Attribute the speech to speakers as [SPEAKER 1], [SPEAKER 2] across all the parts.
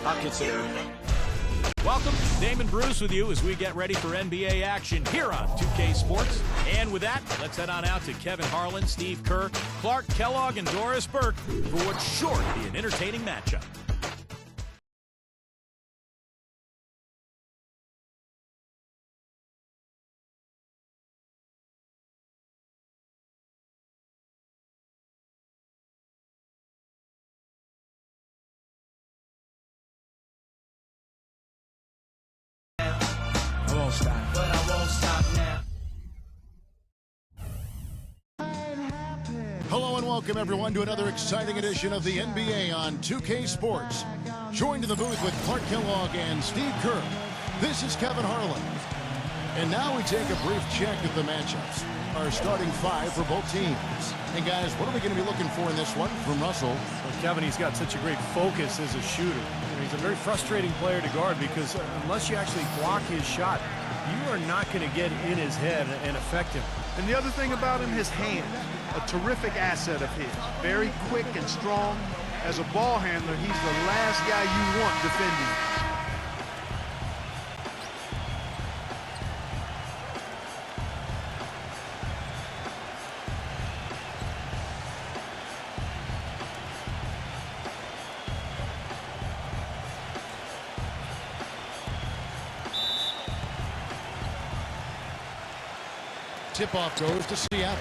[SPEAKER 1] I'll consider it.
[SPEAKER 2] Welcome, Damon Bruce with you as we get ready for NBA action here on 2K Sports. And with that, let's head on out to Kevin Harlan, Steve Kerr, Clark Kellogg, and Doris Burke for what's sure to be an entertaining matchup.
[SPEAKER 3] Hello and welcome everyone to another exciting edition of the NBA on 2K Sports. Joined in the booth with Clark Kellogg and Steve Kerr. This is Kevin Harlan. And now we take a brief check at the matchups. Our starting five for both teams. And guys, what are we going to be looking for in this one from Russell?
[SPEAKER 4] Well, Kevin, he's got such a great focus as a shooter. He's a very frustrating player to guard because unless you actually block his shot, you are not going to get in his head and affect him.
[SPEAKER 5] And the other thing about him, his hand, a terrific asset of his. Very quick and strong. As a ball handler, he's the last guy you want defending.
[SPEAKER 3] Tip-off goes to Seattle.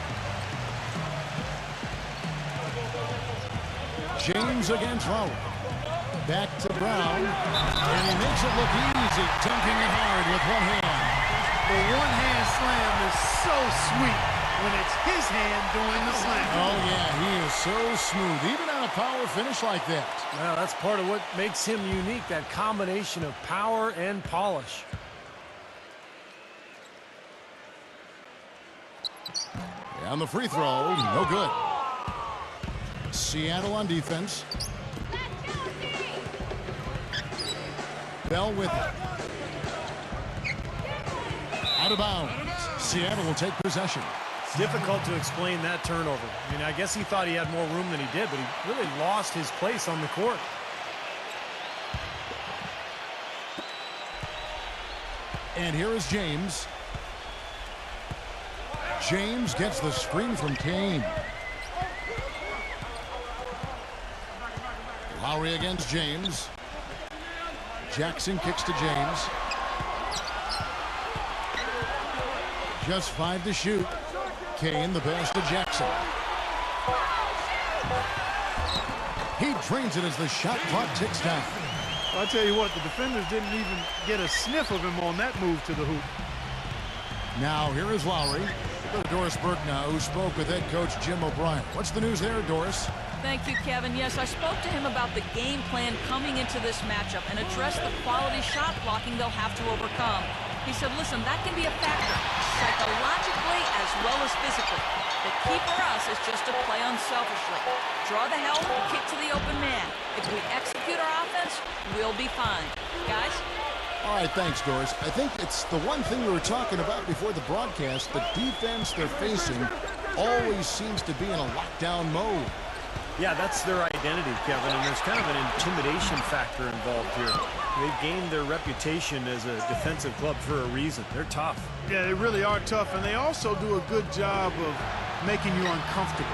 [SPEAKER 3] James against Lowry. Back to Brown. And he makes it look easy, dunking it hard with one hand.
[SPEAKER 5] The one-hand slam is so sweet when it's his hand doing the slam.
[SPEAKER 3] Oh, yeah, he is so smooth, even on a power finish like that.
[SPEAKER 4] Well, that's part of what makes him unique, that combination of power and polish.
[SPEAKER 3] And the free throw, no good. Seattle on defense. Bell with it. Out of bounds. Seattle will take possession.
[SPEAKER 4] It's difficult to explain that turnover. I mean, I guess he thought he had more room than he did, but he really lost his place on the court.
[SPEAKER 3] And here is James. James gets the screen from Kane. Lowry against James. Jackson kicks to James. Just 5 to shoot. Kane the pass to Jackson. He drains it as the shot clock ticks down.
[SPEAKER 5] I'll tell you what, the defenders didn't even get a sniff of him on that move to the hoop.
[SPEAKER 3] Now here is Lowry. Go to Doris Burke now, who spoke with head coach Jim O'Brien. What's the news there, Doris?
[SPEAKER 6] Thank you, Kevin. Yes, I spoke to him about the game plan coming into this matchup and addressed the quality shot blocking they'll have to overcome. He said, listen, that can be a factor, psychologically as well as physically. The key for us is just to play unselfishly. Draw the help, kick to the open man. If we execute our offense, we'll be fine. Guys?
[SPEAKER 3] All right, thanks, Doris. I think it's the one thing we were talking about before the broadcast. The defense they're facing always seems to be in a lockdown mode.
[SPEAKER 4] Yeah, that's their identity, Kevin, and there's kind of an intimidation factor involved here. They've gained their reputation as a defensive club for a reason. They're tough.
[SPEAKER 5] Yeah, they really are tough, and they also do a good job of making you uncomfortable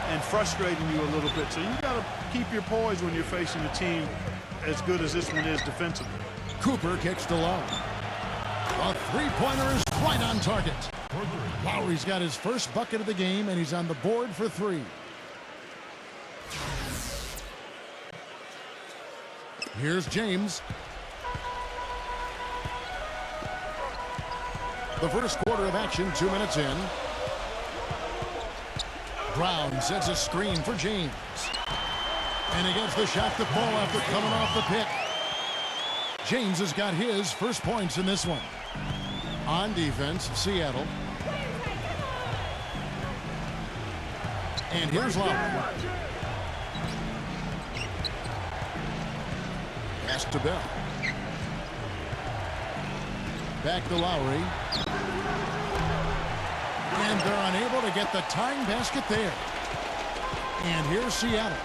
[SPEAKER 5] and frustrating you a little bit. So you got to keep your poise when you're facing a team as good as this one is defensively.
[SPEAKER 3] Cooper kicks to Lowry. A three-pointer is right on target. Lowry's got his first bucket of the game, and he's on the board for 3. Here's James. The first quarter of action, 2 minutes in. Brown sets a screen for James. And he gets the shot to fall after coming off the pick. James has got his first points in this one. On defense, Seattle. And here's Lowry. Pass to Bell. Back to Lowry. And they're unable to get the tying basket there. And here's Seattle.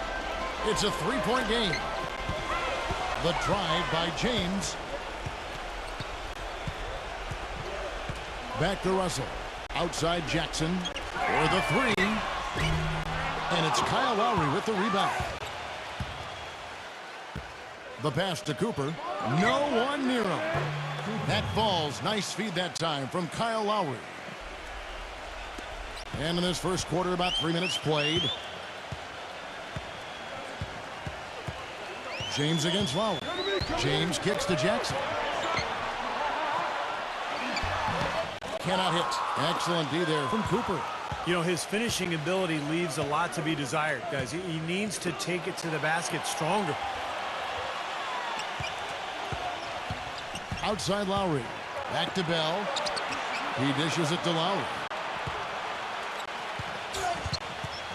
[SPEAKER 3] It's a 3-point game. The drive by James. Back to Russell. Outside Jackson for the three. And it's Kyle Lowry with the rebound. The pass to Cooper. No one near him. That falls. Nice feed that time from Kyle Lowry. And in this first quarter, about 3 minutes played. James against Lowry. James kicks to Jackson. Cannot hit. Excellent D there from Cooper.
[SPEAKER 4] You know, his finishing ability leaves a lot to be desired, guys. He needs to take it to the basket stronger.
[SPEAKER 3] Outside Lowry. Back to Bell. He dishes it to Lowry.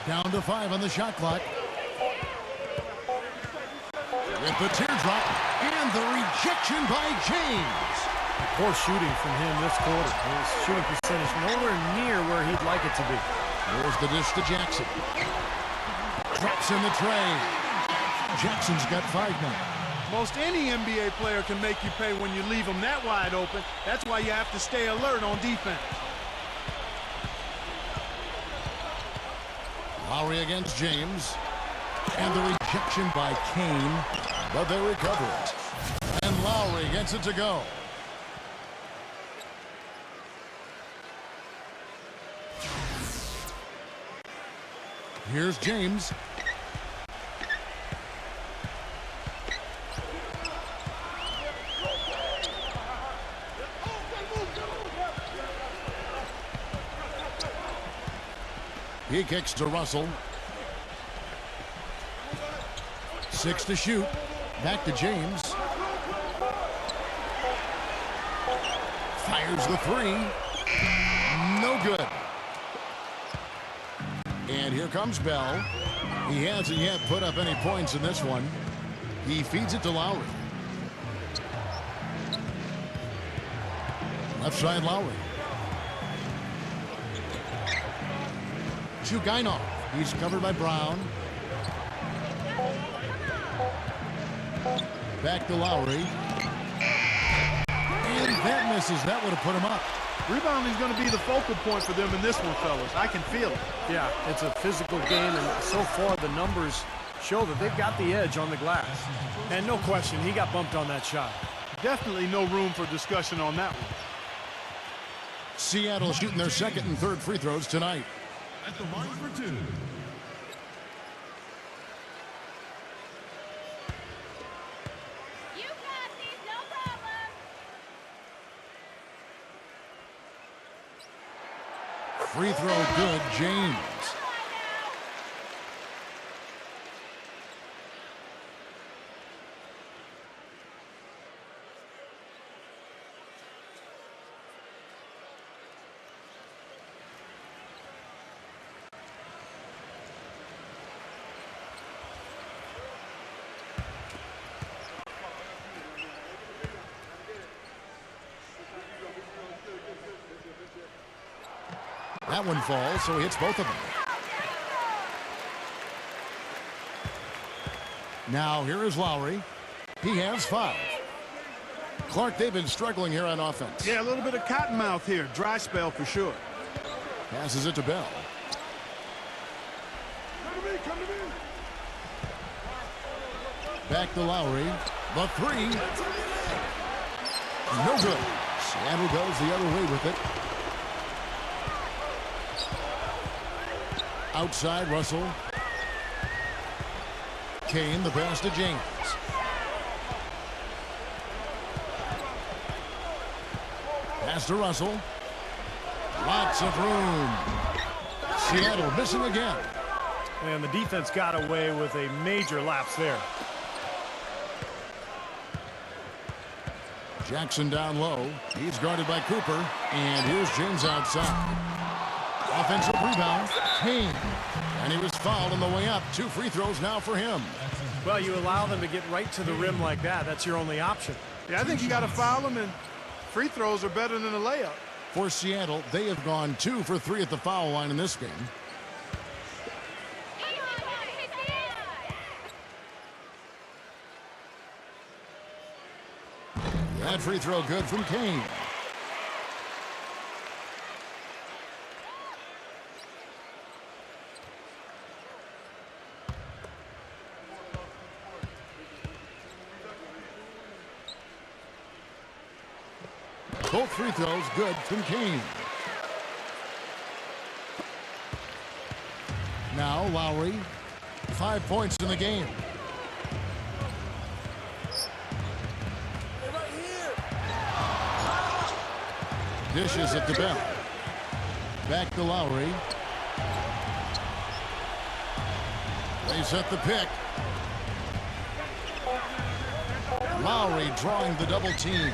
[SPEAKER 3] Down to 5 on the shot clock. With the teardrop and the rejection by James.
[SPEAKER 4] Poor shooting from him this quarter. His shooting percentage nowhere near where he'd like it to be.
[SPEAKER 3] There's the dish to Jackson. Drops in the tray. Jackson's got 5 now.
[SPEAKER 5] Most any NBA player can make you pay when you leave them that wide open. That's why you have to stay alert on defense.
[SPEAKER 3] Lowry against James. And the rejection by Kane. But they recover it. And Lowry gets it to go. Here's James. He kicks to Russell. 6 to shoot. Back to James. Fires the 3. No good. And here comes Bell. He hasn't yet put up any points in this one. He feeds it to Lowry. Left side Lowry. Chugainov. He's covered by Brown. Back to Lowry. And that misses. That would have put him up.
[SPEAKER 5] Rebounding is going to be the focal point for them in this one, fellas. I can feel it.
[SPEAKER 4] Yeah, it's a physical game, and so far the numbers show that they've got the edge on the glass. And no question, he got bumped on that shot.
[SPEAKER 5] Definitely no room for discussion on that one.
[SPEAKER 3] Seattle shooting their second and third free throws tonight.
[SPEAKER 1] At the line for 2.
[SPEAKER 3] Free throw good, James. That one falls, so he hits both of them. Now here is Lowry. He has 5. Clark, they've been struggling here on offense.
[SPEAKER 5] Yeah, a little bit of cottonmouth here. Dry spell for sure.
[SPEAKER 3] Passes it to Bell. Back to Lowry. The 3. No good. Seattle goes the other way with it. Outside Russell. Kane, the pass to James. Pass to Russell. Lots of room. Seattle missing again.
[SPEAKER 4] And the defense got away with a major lapse there.
[SPEAKER 3] Jackson down low. He's guarded by Cooper. And here's James outside. Offensive rebound. Kane. And he was fouled on the way up. 2 free throws now for him.
[SPEAKER 4] Well, you allow them to get right to the rim like that. That's your only option.
[SPEAKER 5] Yeah, I think you got to foul them, and free throws are better than a layup.
[SPEAKER 3] For Seattle, they have gone 2 for 3 at the foul line in this game. That free throw good from Kane. Both free throws good from Kane. Now Lowry. 5 points in the game. Dishes at the bell. Back to Lowry. They set the pick. Lowry drawing the double team.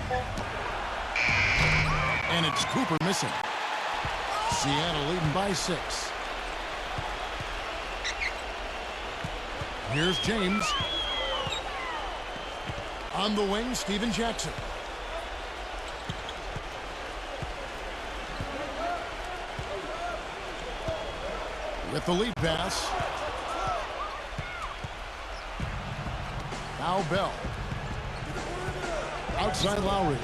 [SPEAKER 3] And it's Cooper missing. Seattle leading by 6. Here's James. On the wing, Steven Jackson. With the lead pass. Now Bell. Outside Lowry.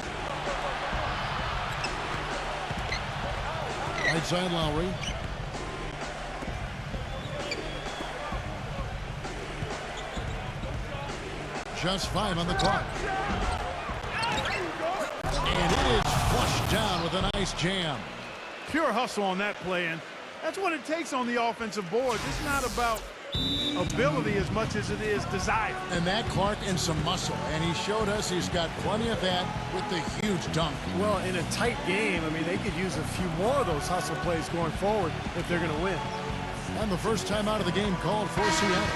[SPEAKER 3] Right side Lowry. Just 5 on the clock. And it is flushed down with a nice jam.
[SPEAKER 5] Pure hustle on that play, and that's what it takes on the offensive board. It's not about ability as much as it is desire.
[SPEAKER 3] And that Clark and some muscle. And he showed us he's got plenty of that with the huge dunk.
[SPEAKER 4] Well, in a tight game, I mean, they could use a few more of those hustle plays going forward if they're going to win.
[SPEAKER 3] And the first time out of the game called for Seattle.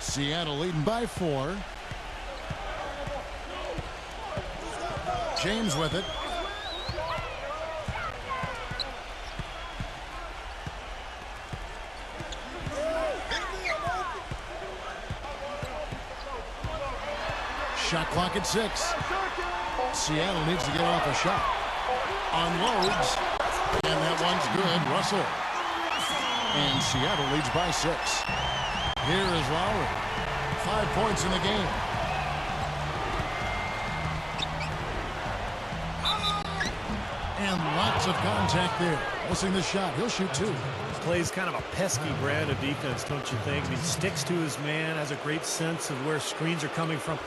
[SPEAKER 3] Seattle leading by 4. James with it. Shot clock at 6. Seattle needs to get off a shot. Unloads. And that one's good. Russell. And Seattle leads by 6. Here is Lowry. 5 points in the game. And lots of contact there. Missing the shot. He'll shoot 2.
[SPEAKER 4] Plays kind of a pesky brand of defense, don't you think? He sticks to his man, has a great sense of where screens are coming from.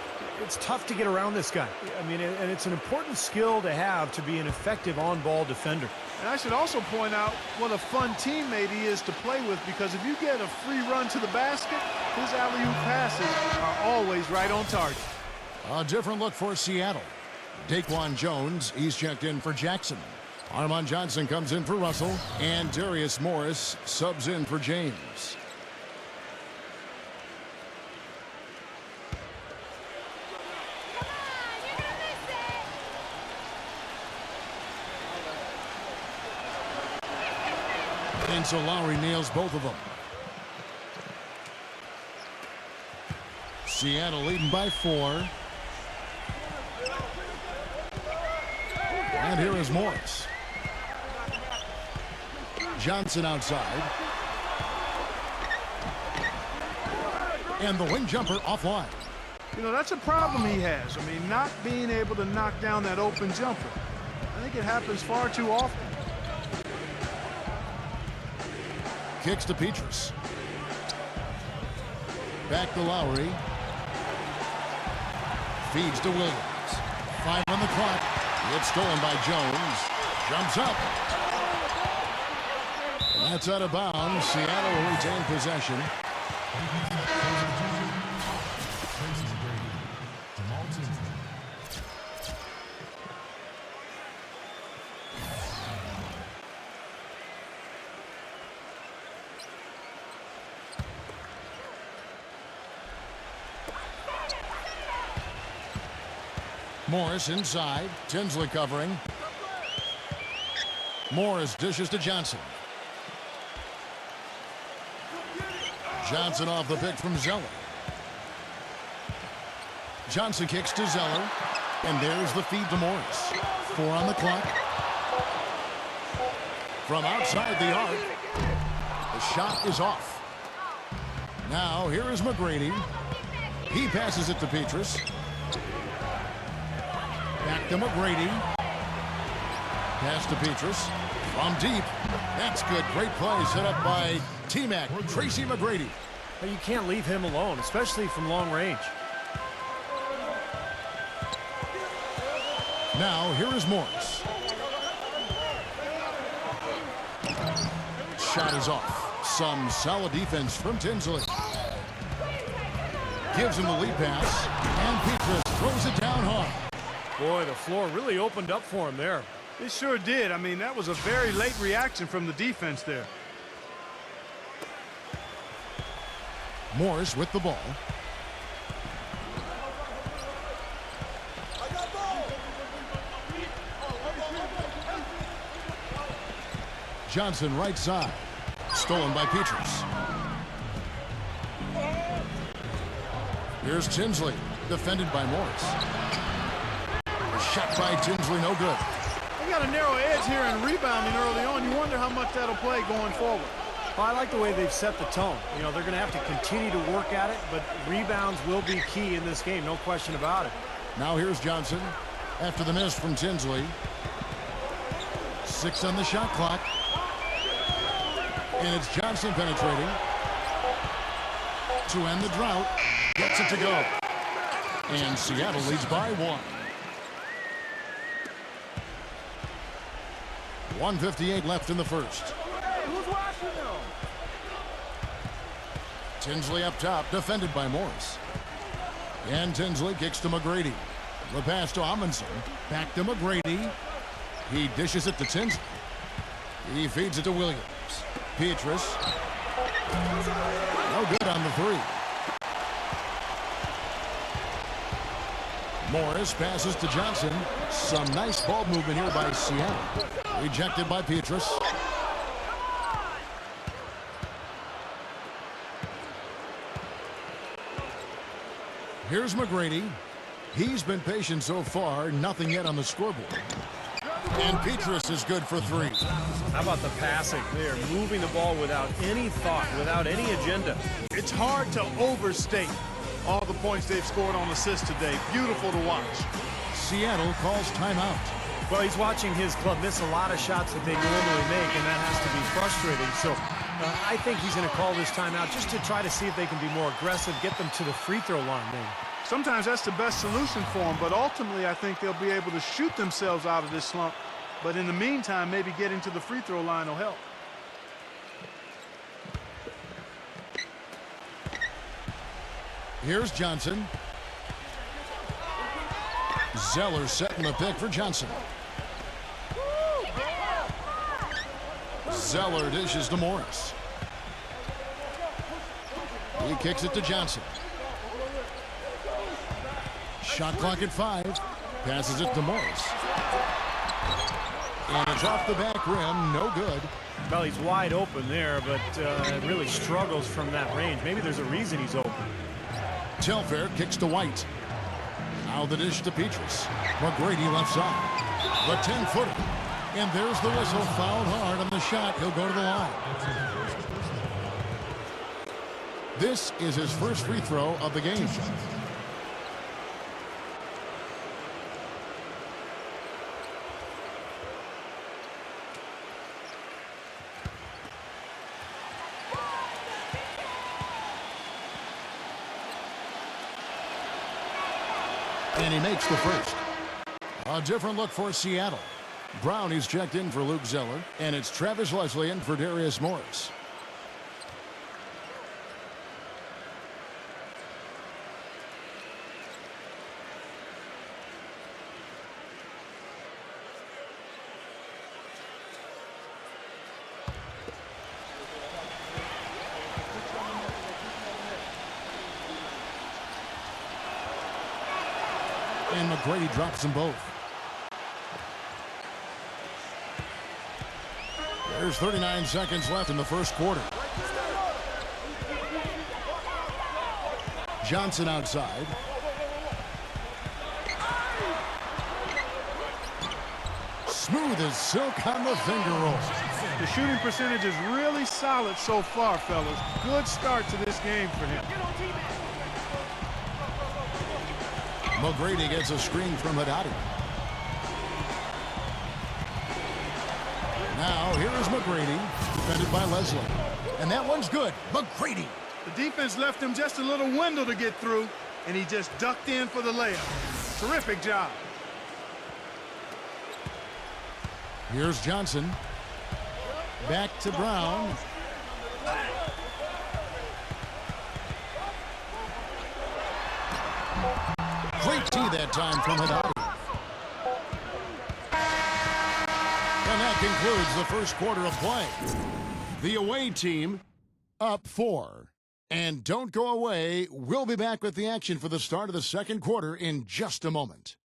[SPEAKER 4] It's tough to get around this guy. I mean, and it's an important skill to have to be an effective on-ball defender.
[SPEAKER 5] And I should also point out what a fun teammate he is to play with, because if you get a free run to the basket, his alley-oop passes are always right on target.
[SPEAKER 3] A different look for Seattle. Daquan Jones, he's checked in for Jackson. Armon Johnson comes in for Russell, and Darius Morris subs in for James. And so Lowry nails both of them. Seattle leading by 4. And here is Morris. Johnson outside. And the wing jumper offline.
[SPEAKER 5] You know, that's a problem he has. I mean, not being able to knock down that open jumper. I think it happens far too often.
[SPEAKER 3] Kicks to Petrus. Back to Lowry. Feeds to Williams. 5 on the clock. It's stolen by Jones. Jumps up. That's out of bounds. Seattle will retain possession. Morris inside. Tinsley covering. Morris dishes to Johnson. Johnson off the pick from Zeller. Johnson kicks to Zeller. And there's the feed to Morris. 4 on the clock. From outside the arc, the shot is off. Now here is McGrady. He passes it to Petrus. Back to McGrady. Pass to Petrus. From deep. That's good. Great play set up by T-Mac, Tracy McGrady.
[SPEAKER 4] But you can't leave him alone, especially from long range.
[SPEAKER 3] Now, here is Morris. Shot is off. Some solid defense from Tinsley. Gives him the lead pass. And Petrus throws it down hard.
[SPEAKER 4] Boy, the floor really opened up for him there.
[SPEAKER 5] It sure did. I mean, that was a very late reaction from the defense there.
[SPEAKER 3] Morris with the ball. Johnson right side. Stolen by Petrus. Here's Tinsley. Defended by Morris. A shot by Tinsley, no good.
[SPEAKER 5] They got a narrow edge here in rebounding early on. You wonder how much that'll play going forward.
[SPEAKER 4] Well, I like the way they've set the tone. You know, they're going to have to continue to work at it, but rebounds will be key in this game, no question about it.
[SPEAKER 3] Now here's Johnson after the miss from Tinsley. 6 on the shot clock. And it's Johnson penetrating to end the drought. Gets it to go. And Seattle leads by 1. 1:58 left in the first. Tinsley up top, defended by Morris. And Tinsley kicks to McGrady. The pass to Amundsen. Back to McGrady. He dishes it to Tinsley. He feeds it to Williams. Petrus. No good on the 3. Morris passes to Johnson. Some nice ball movement here by Seattle. Rejected by Petrus. Here's McGrady. He's been patient so far. Nothing yet on the scoreboard. And Petrus is good for 3.
[SPEAKER 4] How about the passing? They're moving the ball without any thought, without any agenda.
[SPEAKER 5] It's hard to overstate all the points they've scored on assists today. Beautiful to watch.
[SPEAKER 3] Seattle calls timeout.
[SPEAKER 4] Well, he's watching his club miss a lot of shots that they normally make, and that has to be frustrating. So I think he's going to call this timeout just to try to see if they can be more aggressive, get them to the free throw line maybe.
[SPEAKER 5] Sometimes that's the best solution for them, but ultimately I think they'll be able to shoot themselves out of this slump. But in the meantime, maybe getting to the free throw line will help.
[SPEAKER 3] Here's Johnson. Zeller setting the pick for Johnson. Zeller dishes to Morris. He kicks it to Johnson. Shot clock at 5. Passes it to Morris. And it's off the back rim. No good.
[SPEAKER 4] Well, he's wide open there, but really struggles from that range. Maybe there's a reason he's open.
[SPEAKER 3] Telfair kicks to White. Now the dish to Petrus. McGrady left side. The 10-footer. And there's the whistle. Fouled hard on the shot. He'll go to the line. This is his first free throw of the game. And he makes the first. A different look for Seattle. Brown is checked in for Luke Zeller, and it's Travis Leslie in for Darius Morris. And McGrady drops them both. There's 39 seconds left in the first quarter. Johnson outside. Smooth as silk on the finger roll.
[SPEAKER 5] The shooting percentage is really solid so far, fellas. Good start to this game for him.
[SPEAKER 3] McGrady gets a screen from Haddadi. Now here is McGrady, defended by Leslie. And that one's good. McGrady.
[SPEAKER 5] The defense left him just a little window to get through, and he just ducked in for the layup. Terrific job.
[SPEAKER 3] Here's Johnson. Back to Brown. Great tee that time from Haddadi. And that concludes the first quarter of play. The away team up 4. And don't go away. We'll be back with the action for the start of the second quarter in just a moment.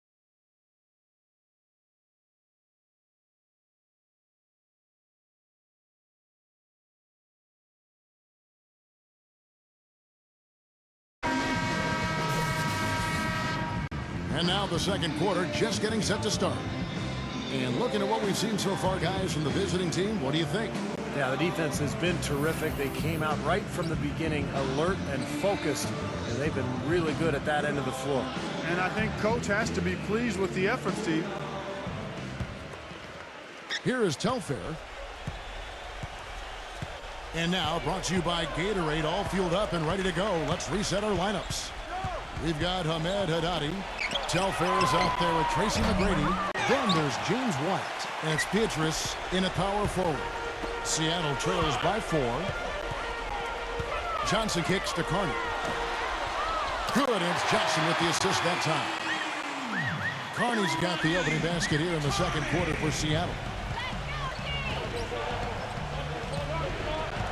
[SPEAKER 3] And now the second quarter just getting set to start. And looking at what we've seen so far, guys, from the visiting team, what do you think?
[SPEAKER 4] Yeah, the defense has been terrific. They came out right from the beginning, alert and focused, and they've been really good at that end of the floor.
[SPEAKER 5] And I think Coach has to be pleased with the effort, Steve.
[SPEAKER 3] Here is Telfair. And now brought to you by Gatorade, all fueled up and ready to go. Let's reset our lineups. We've got Hamed Haddadi. Telfair is out there with Tracy McGrady. Then there's James White. And it's Beatrice in a power forward. Seattle trails by 4. Johnson kicks to Carney. Good, and it's Johnson with the assist that time. Carney's got the opening basket here in the second quarter for Seattle.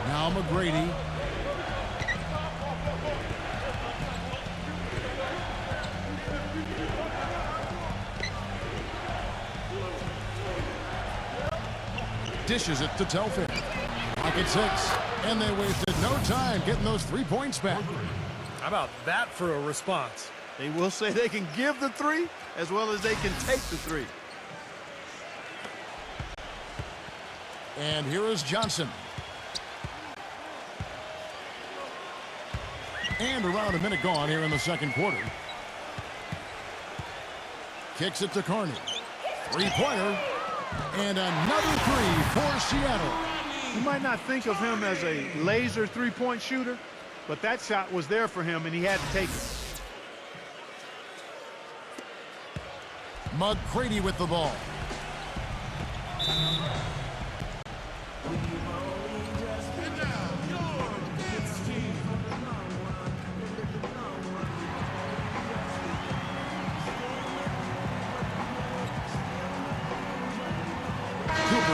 [SPEAKER 3] Now McGrady. Dishes it to Telfair. Pocket 6. And they wasted no time getting those 3 points back.
[SPEAKER 4] How about that for a response?
[SPEAKER 5] They will say they can give the 3 as well as they can take the 3.
[SPEAKER 3] And here is Johnson. And around a minute gone here in the second quarter. Kicks it to Carney. 3-pointer. And another 3 for Seattle.
[SPEAKER 5] You might not think of him as a laser three-point shooter, but that shot was there for him, and he had to take it.
[SPEAKER 3] McGrady with the ball.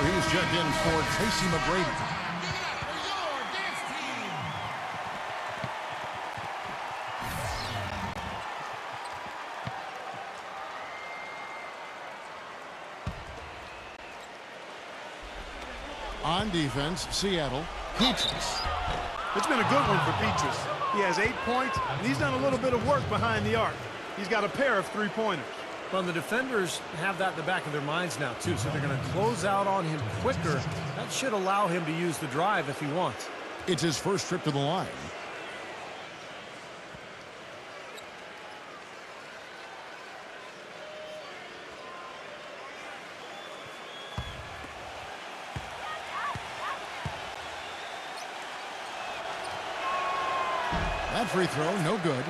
[SPEAKER 3] He's checked in for Tracy McGrady. On defense, Seattle, Peaches.
[SPEAKER 5] It's been a good one for Peaches. He has 8 points, and he's done a little bit of work behind the arc. He's got a pair of 3-pointers.
[SPEAKER 4] Well, the defenders have that in the back of their minds now, too, so they're going to close out on him quicker. That should allow him to use the drive if he wants.
[SPEAKER 3] It's his first trip to the line. That free throw, no good.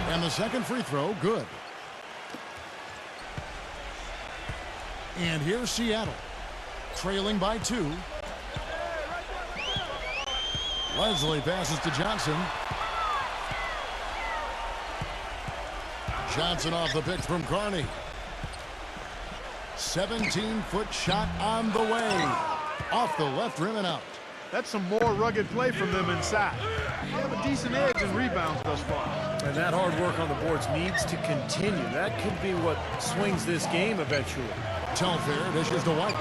[SPEAKER 3] And the second free throw, good. And here's Seattle, trailing by 2. Leslie passes to Johnson. Johnson off the pick from Carney. 17-foot shot on the way. Off the left rim and out.
[SPEAKER 5] That's some more rugged play from them inside. They have a decent edge in rebounds thus far.
[SPEAKER 4] And that hard work on the boards needs to continue. That could be what swings this game eventually.
[SPEAKER 3] Telfair dishes to White.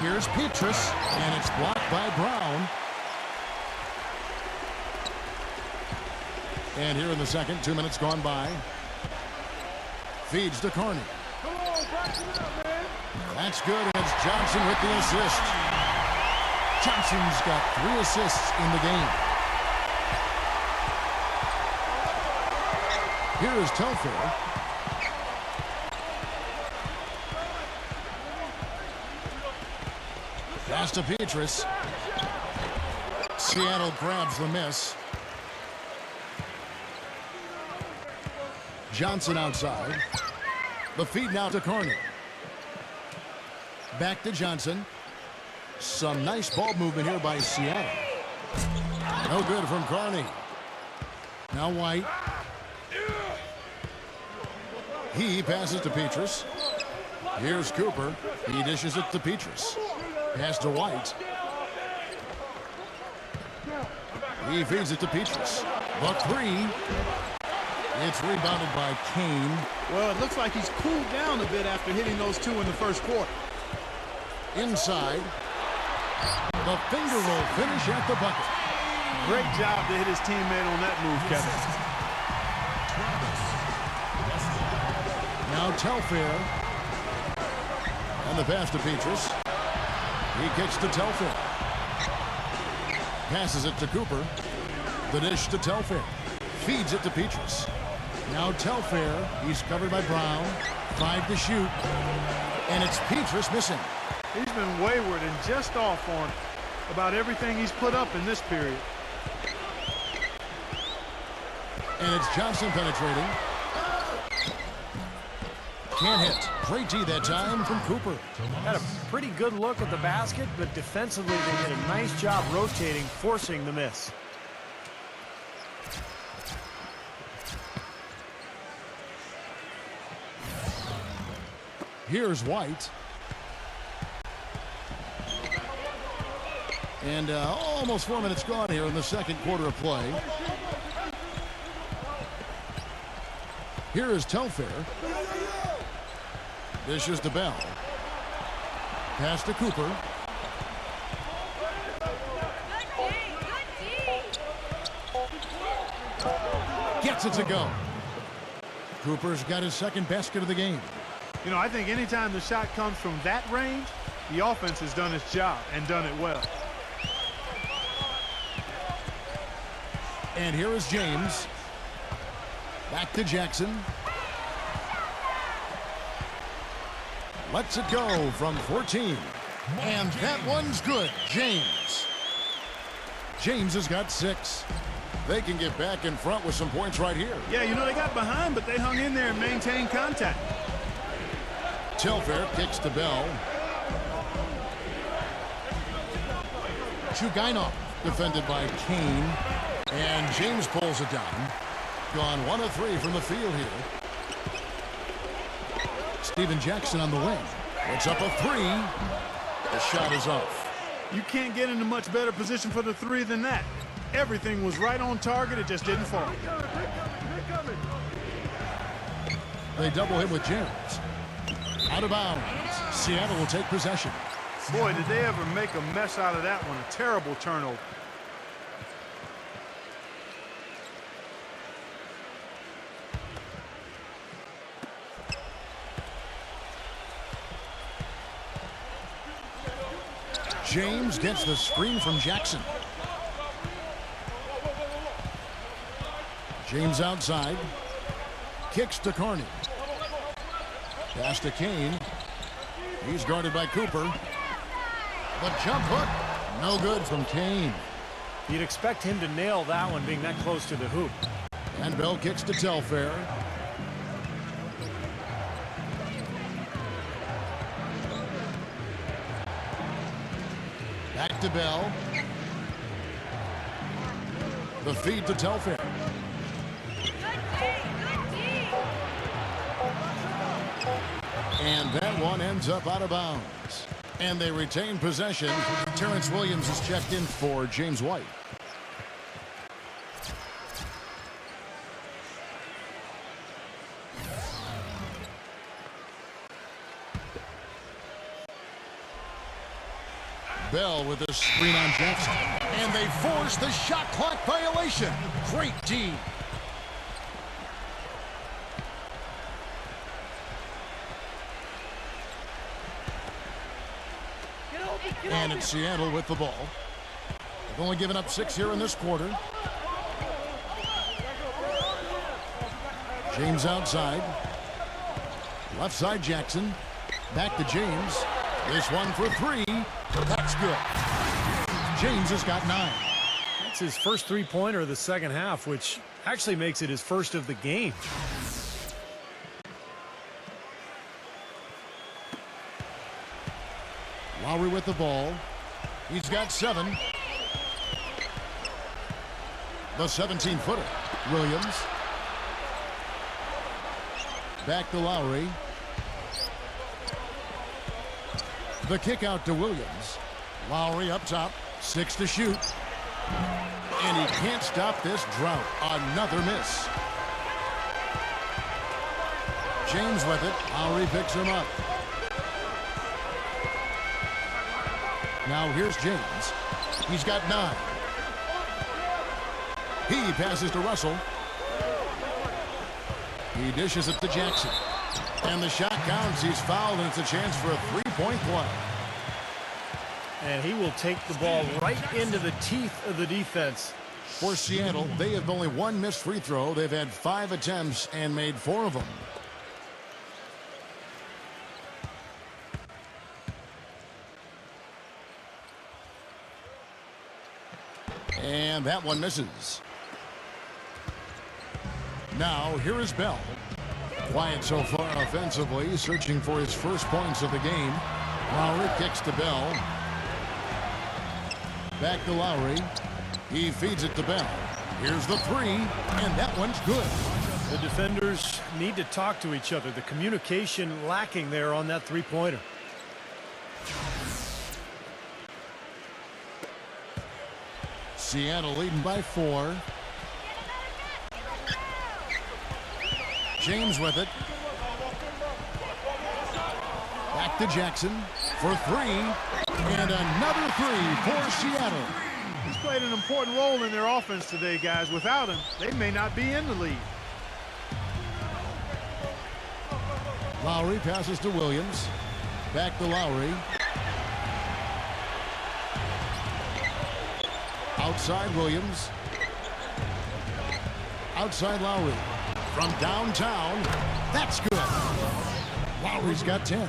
[SPEAKER 3] Here's Petrus, and it's blocked by Brown. And here in the second, 2 minutes gone by. Feeds to Carney. That's good, and it's Johnson with the assist. Johnson's got 3 assists in the game. Here is Telfair. Pass to Petrus. Seattle grabs the miss. Johnson outside. The feed now to Carney. Back to Johnson. Some nice ball movement here by Seattle. No good from Carney. Now White. He passes to Petrus. Here's Cooper. He dishes it to Petrus. Pass to White. He feeds it to Petrus. The 3. It's rebounded by Kane.
[SPEAKER 5] Well, it looks like he's cooled down a bit after hitting those 2 in the first quarter.
[SPEAKER 3] Inside. The finger roll finish at the bucket.
[SPEAKER 5] Great job to hit his teammate on that move, Kevin.
[SPEAKER 3] Now Telfair. And the pass to Petrus. He kicks to Telfair. Passes it to Cooper. The dish to Telfair. Feeds it to Petrus. Now Telfair. He's covered by Brown. 5 to shoot. And it's Petrus missing.
[SPEAKER 5] He's been wayward and just off on about everything he's put up in this period.
[SPEAKER 3] And it's Johnson penetrating. Can't hit. Great D that time from Cooper.
[SPEAKER 4] Had a pretty good look at the basket, but defensively they did a nice job rotating, forcing the miss.
[SPEAKER 3] Here's White. And almost 4 minutes gone here in the second quarter of play. Here is Telfair. Dishes to Bell. Pass to Cooper. Gets it to go. Cooper's got his second basket of the game.
[SPEAKER 5] You know, I think anytime the shot comes from that range, the offense has done its job and done it well.
[SPEAKER 3] And here is James. Back to Jackson. Lets it go from 14. And that one's good. James. James has got 6. They can get back in front with some points right here.
[SPEAKER 5] Yeah, you know, they got behind, but they hung in there and maintained contact.
[SPEAKER 3] Telfair kicks to Bell. Chugainov defended by Kane. And James pulls it down. Gone 1 of 3 from the field here. Steven Jackson on the wing. It's up a 3. The shot is off.
[SPEAKER 5] You can't get into much better position for the 3 than that. Everything was right on target. It just didn't fall.
[SPEAKER 3] They double him with James. Out of bounds. Seattle will take possession.
[SPEAKER 5] Boy, did they ever make a mess out of that one. A terrible turnover.
[SPEAKER 3] James gets the screen from Jackson. James outside. Kicks to Carney. Pass to Kane. He's guarded by Cooper. The jump hook. No good from Kane.
[SPEAKER 4] You'd expect him to nail that one being that close to the hoop.
[SPEAKER 3] And Bell kicks to Telfair. Back to Bell. The feed to Telfair. And that one ends up out of bounds. And they retain possession. Terrence Williams is checked in for James White. Bell with a screen on Jackson. And they force the shot clock violation. Great D. And it's Seattle with the ball. They've only given up 6 here in this quarter. James outside. Left side Jackson. Back to James. This one for 3. That's good. James has got 9.
[SPEAKER 4] That's his first three-pointer of the second half, which actually makes it his first of the game.
[SPEAKER 3] Lowry with the ball. He's got 7. The 17-footer. Williams. Back to Lowry. The kick out to Williams. Lowry up top. 6 to shoot. And he can't stop this drought. Another miss. James with it. Lowry picks him up. Now here's James. He's got 9. He passes to Russell. He dishes it to Jackson. And the shot counts. He's fouled, and it's a chance for a 3-point play.
[SPEAKER 4] And he will take the ball right into the teeth of the defense.
[SPEAKER 3] For Seattle, they have only 1 missed free throw. They've had 5 attempts and made 4 of them. And that one misses. Now, here is Bell. Quiet so far offensively, searching for his first points of the game. Lowry kicks to Bell. Back to Lowry. He feeds it to Bell. Here's the 3, and that one's good.
[SPEAKER 4] The defenders need to talk to each other. The communication lacking there on that three-pointer.
[SPEAKER 3] Seattle leading by 4. James with it. Back to Jackson for 3. And another 3 for Seattle.
[SPEAKER 5] He's played an important role in their offense today, guys. Without him, they may not be in the lead.
[SPEAKER 3] Lowry passes to Williams. Back to Lowry. Outside Williams. Outside Lowry. From downtown. That's good. Lowry's got 10.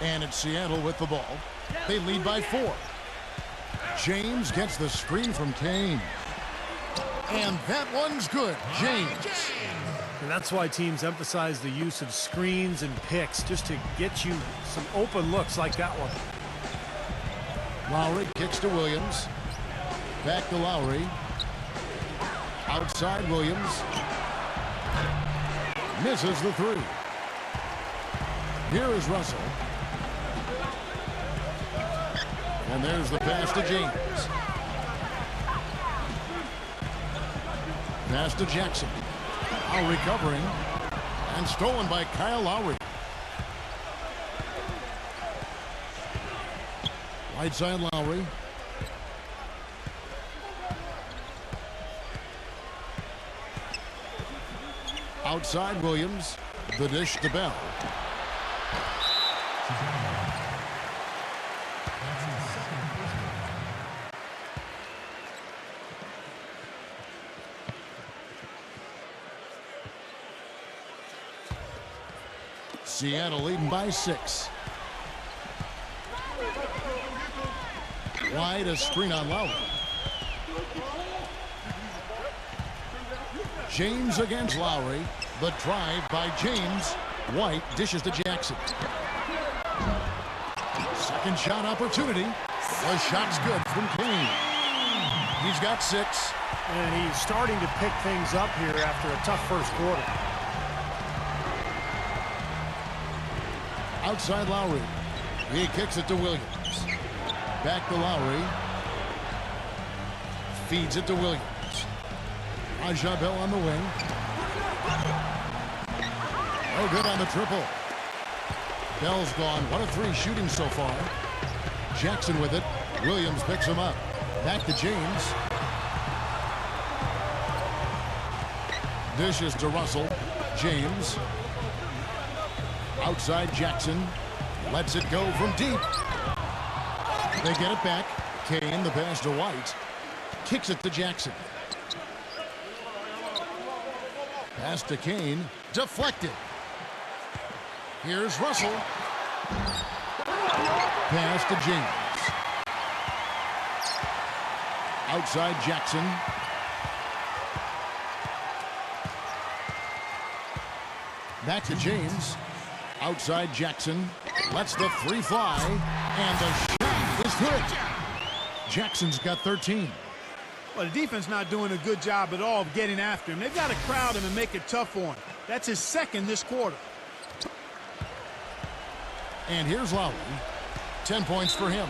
[SPEAKER 3] And it's Seattle with the ball. They lead by 4. James gets the screen from Kane. And that one's good. James.
[SPEAKER 4] And that's why teams emphasize the use of screens and picks, just to get you some open looks like that one.
[SPEAKER 3] Lowry kicks to Williams. Back to Lowry. Outside Williams. Misses the 3. Here is Russell. And there's the pass to James. Pass to Jackson. Now recovering. And stolen by Kyle Lowry. Right side Lowry. Outside Williams. The dish to Bell. Seattle leading by 6. Wide, a screen on Lowry. James against Lowry. The drive by James. White dishes to Jackson. Second shot opportunity. The shot's good from Kane. He's got 6.
[SPEAKER 4] And he's starting to pick things up here after a tough first quarter.
[SPEAKER 3] Outside Lowry. He kicks it to Williams. Back to Lowry. Feeds it to Williams. Raja Bell on the wing. No good on the triple. Bell's gone 1 of 3 shooting so far. Jackson with it. Williams picks him up. Back to James. Dishes to Russell. James. Outside Jackson. Lets it go from deep. They get it back. Kane, the pass to White. Kicks it to Jackson. Pass to Kane. Deflected. Here's Russell. Pass to James. Outside Jackson. Back to James. Outside Jackson. Lets the 3 fly. And the shot is good. Jackson's got 13.
[SPEAKER 5] Well, the defense not doing a good job at all of getting after him. They've got to crowd him and make it tough for him. That's his 2nd this quarter.
[SPEAKER 3] And here's Lowry. 10 points for him.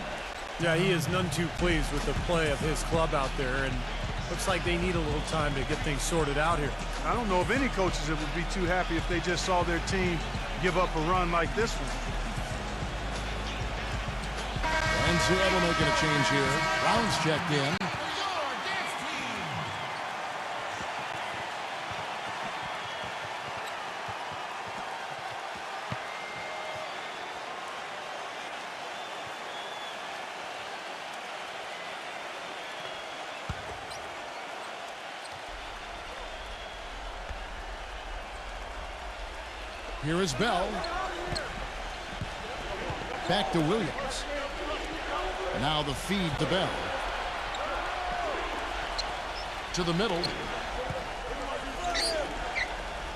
[SPEAKER 4] Yeah, he is none too pleased with the play of his club out there, and looks like they need a little time to get things sorted out here.
[SPEAKER 5] I don't know of any coaches that would be too happy if they just saw their team give up a run like this one.
[SPEAKER 3] And Seattle making a change here. Brown's checked in. Here is Bell. Back to Williams. Now the feed to Bell. To the middle.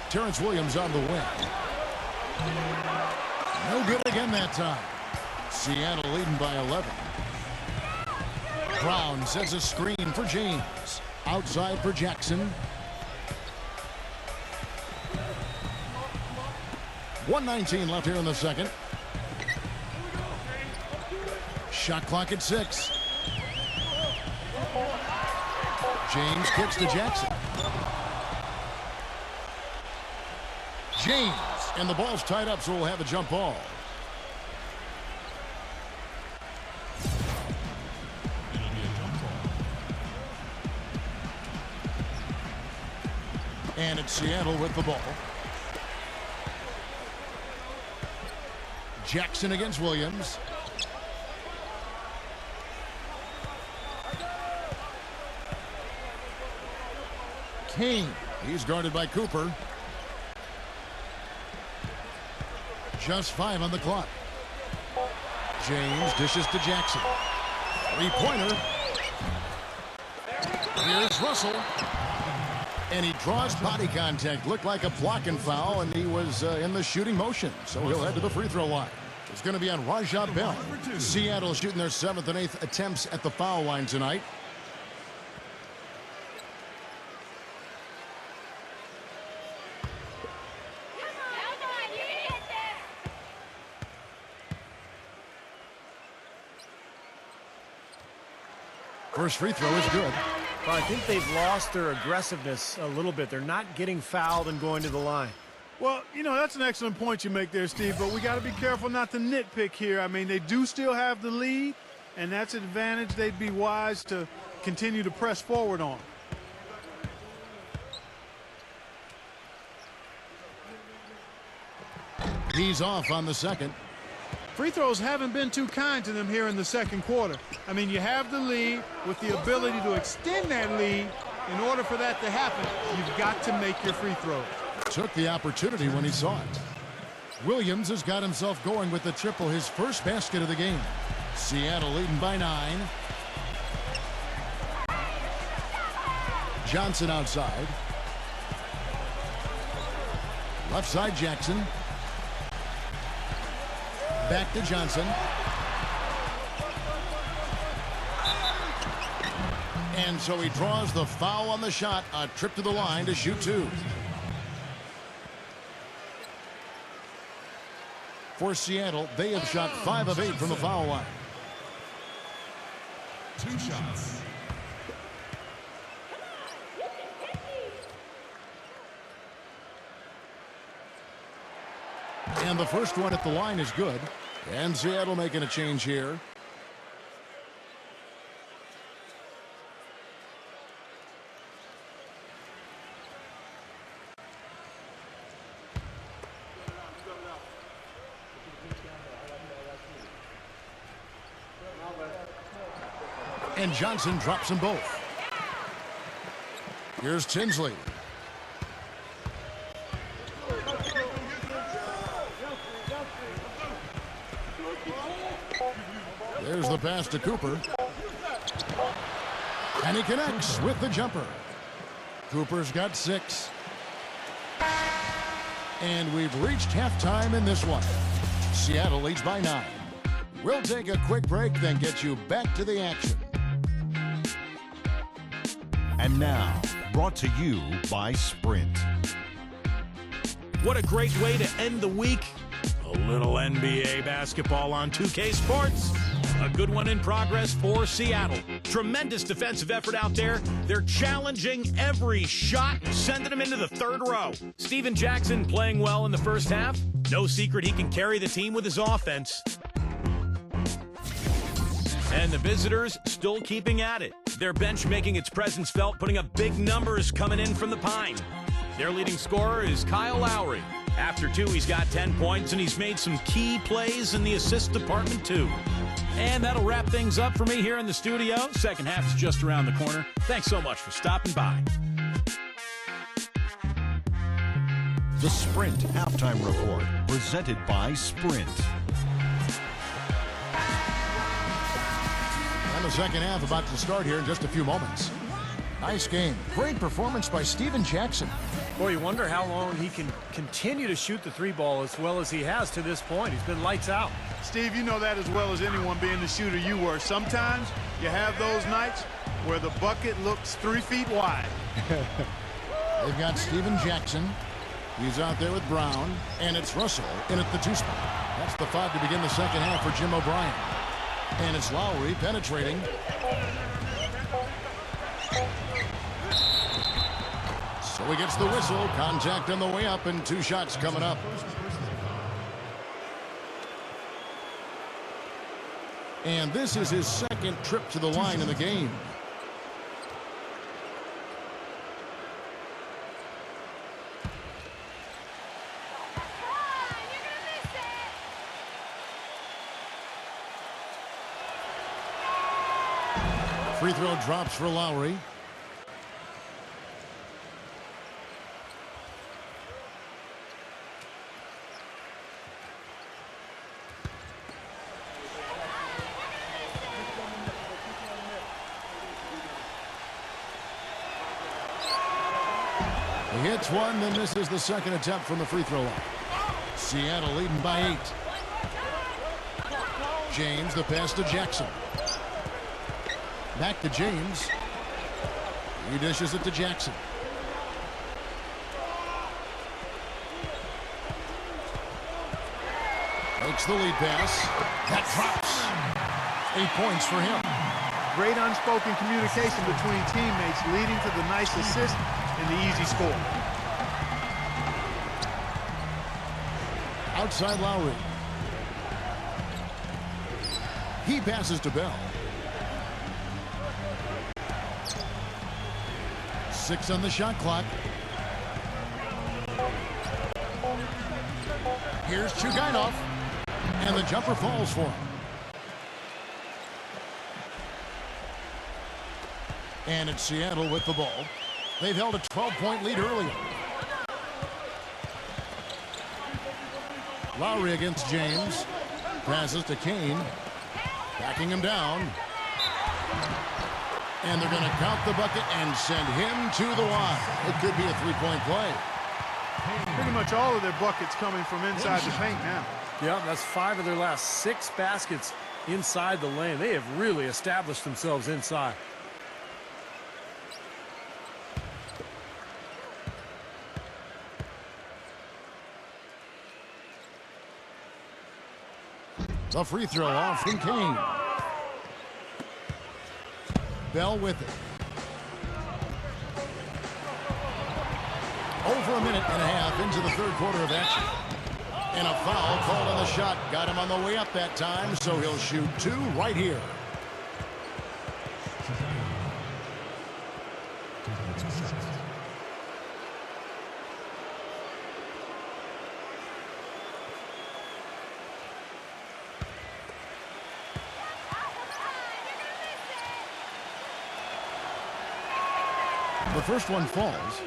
[SPEAKER 3] Terrence Williams on the wing. No good again that time. Seattle leading by 11. Brown sets a screen for James. Outside for Jackson. 1:19 left here in the second. Shot clock at 6. James kicks to Jackson. James, and the ball's tied up, so we'll have a jump ball. And it's Seattle with the ball. Jackson against Williams. Kane, he's guarded by Cooper. Just 5 on the clock. James dishes to Jackson. 3-pointer. Here's Russell. And he draws body contact. Looked like a blocking foul, and he was in the shooting motion. So he'll head to the free throw line. It's going to be on Raja Bell. Seattle shooting their 7th and 8th attempts at the foul line tonight. First free throw is good.
[SPEAKER 4] Well, I think they've lost their aggressiveness a little bit. They're not getting fouled and going to the line.
[SPEAKER 5] Well, you know, that's an excellent point you make there, Steve, but we got to be careful not to nitpick here. I mean, they do still have the lead, and that's an advantage they'd be wise to continue to press forward on.
[SPEAKER 3] He's off on the second.
[SPEAKER 5] Free throws haven't been too kind to them here in the second quarter. I mean, you have the lead. With the ability to extend that lead, in order for that to happen, you've got to make your free throws.
[SPEAKER 3] Took the opportunity when he saw it. Williams has got himself going with the triple, his first basket of the game. Seattle leading by 9. Johnson outside. Left side Jackson. Back to Johnson. And so he draws the foul on the shot, a trip to the line to shoot 2. For Seattle, they have shot 5 of 8 from the foul line.
[SPEAKER 1] 2 shots.
[SPEAKER 3] And the first one at the line is good. And Seattle making a change here. And Johnson drops them both. Here's Tinsley. There's the pass to Cooper. And he connects with the jumper. Cooper's got 6. And we've reached halftime in this one. Seattle leads by 9. We'll take a quick break, then get you back to the action.
[SPEAKER 7] And now, brought to you by Sprint.
[SPEAKER 2] What a great way to end the week. A little NBA basketball on 2K Sports. A good one in progress for Seattle. Tremendous defensive effort out there. They're challenging every shot and sending them into the third row. Steven Jackson playing well in the first half. No secret he can carry the team with his offense. And the visitors still keeping at it. Their bench making its presence felt, putting up big numbers coming in from the Pine. Their leading scorer is Kyle Lowry. After 2, he's got 10 points, and he's made some key plays in the assist department, too. And that'll wrap things up for me here in the studio. Second half is just around the corner. Thanks so much for stopping by.
[SPEAKER 7] The Sprint Halftime Report, presented by Sprint.
[SPEAKER 3] And the second half about to start here in just a few moments. Nice game. Great performance by Steven Jackson.
[SPEAKER 4] Boy, you wonder how long he can continue to shoot the 3 ball as well as he has to this point. He's been lights out.
[SPEAKER 5] Steve, you know that as well as anyone, being the shooter you were. Sometimes you have those nights where the bucket looks 3 feet wide.
[SPEAKER 3] They've got Steven Jackson. He's out there with Brown. And it's Russell in at the 2 spot. That's the 5 to begin the second half for Jim O'Brien. And it's Lowry penetrating. So he gets the whistle. Contact on the way up, and 2 shots coming up. And this is his second trip to the line in the game. Free throw drops for Lowry. He hits one, then misses the second attempt from the free throw line. Seattle leading by 8. James, the pass to Jackson. Back to James. He dishes it to Jackson. Makes the lead pass. That drops. 8 points for him.
[SPEAKER 5] Great unspoken communication between teammates, leading to the nice assist and the easy score.
[SPEAKER 3] Outside Lowry. He passes to Bell. 6 on the shot clock. Here's Chugainov. And the jumper falls for him. And it's Seattle with the ball. They've held a 12-point lead earlier. Lowry against James. Passes to Kane. Backing him down. And they're going to count the bucket and send him to the line. It could be a 3-point play.
[SPEAKER 5] Pretty much all of their buckets coming from inside the paint now.
[SPEAKER 4] Yeah, that's 5 of their last 6 baskets inside the lane. They have really established themselves inside.
[SPEAKER 3] The free throw off from Kane. Bell with it. Over a minute and a half into the third quarter of action. And a foul called on the shot. Got him on the way up that time, so he'll shoot two right here. The first one falls.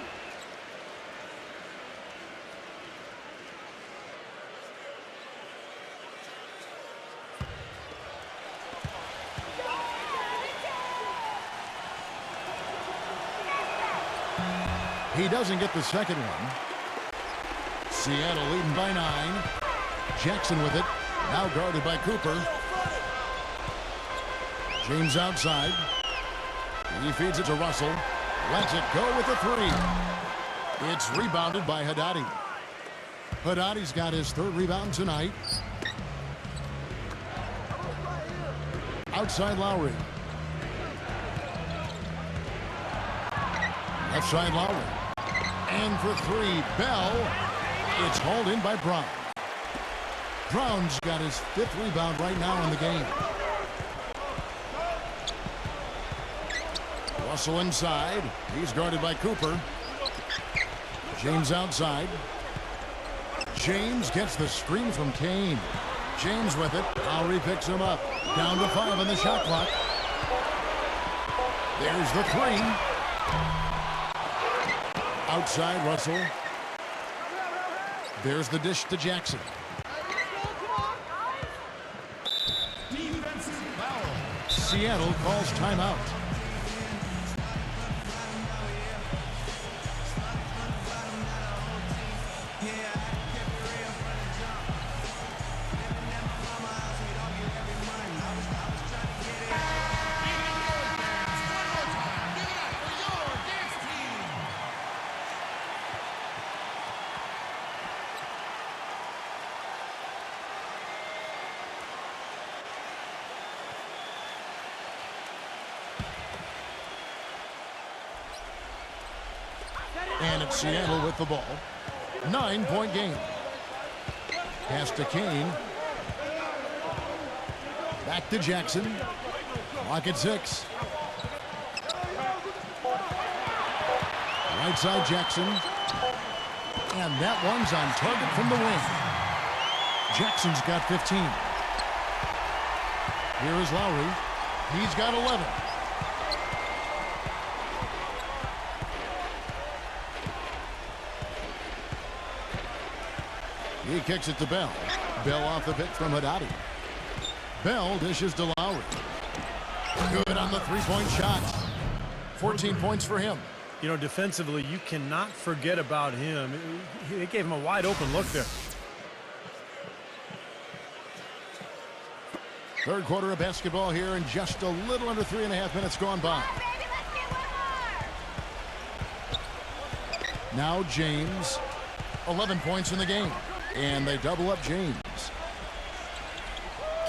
[SPEAKER 3] He doesn't get the second one. Seattle leading by 9. Jackson with it. Now guarded by Cooper. James outside. He feeds it to Russell. Lets it go with the three. It's rebounded by Haddadi. Haddadi's got his third rebound tonight. Outside Lowry. Left side Lowry. And for three, Bell. It's hauled in by Brown. Brown's got his fifth rebound right now in the game. Russell inside. He's guarded by Cooper. James outside. James gets the screen from Kane. James with it. Lowry picks him up. Down to 5 on the shot clock. There's the three. Outside Russell. There's the dish to Jackson. Seattle calls timeout. And it's Seattle with the ball. 9-point game. Pass to Kane. Back to Jackson. Clock at 6. Right side Jackson. And that one's on target from the wing. Jackson's got 15. Here is Lowry. He's got 11. He kicks it to Bell. Bell off the pick from Haddadi. Bell dishes to Lowry. Good on the three-point shot. 14 points for him.
[SPEAKER 4] You know, defensively, you cannot forget about him. It gave him a wide open look there.
[SPEAKER 3] Third quarter of basketball here, and just a little under 3.5 minutes gone by. Now James. 11 points in the game. And they double up James.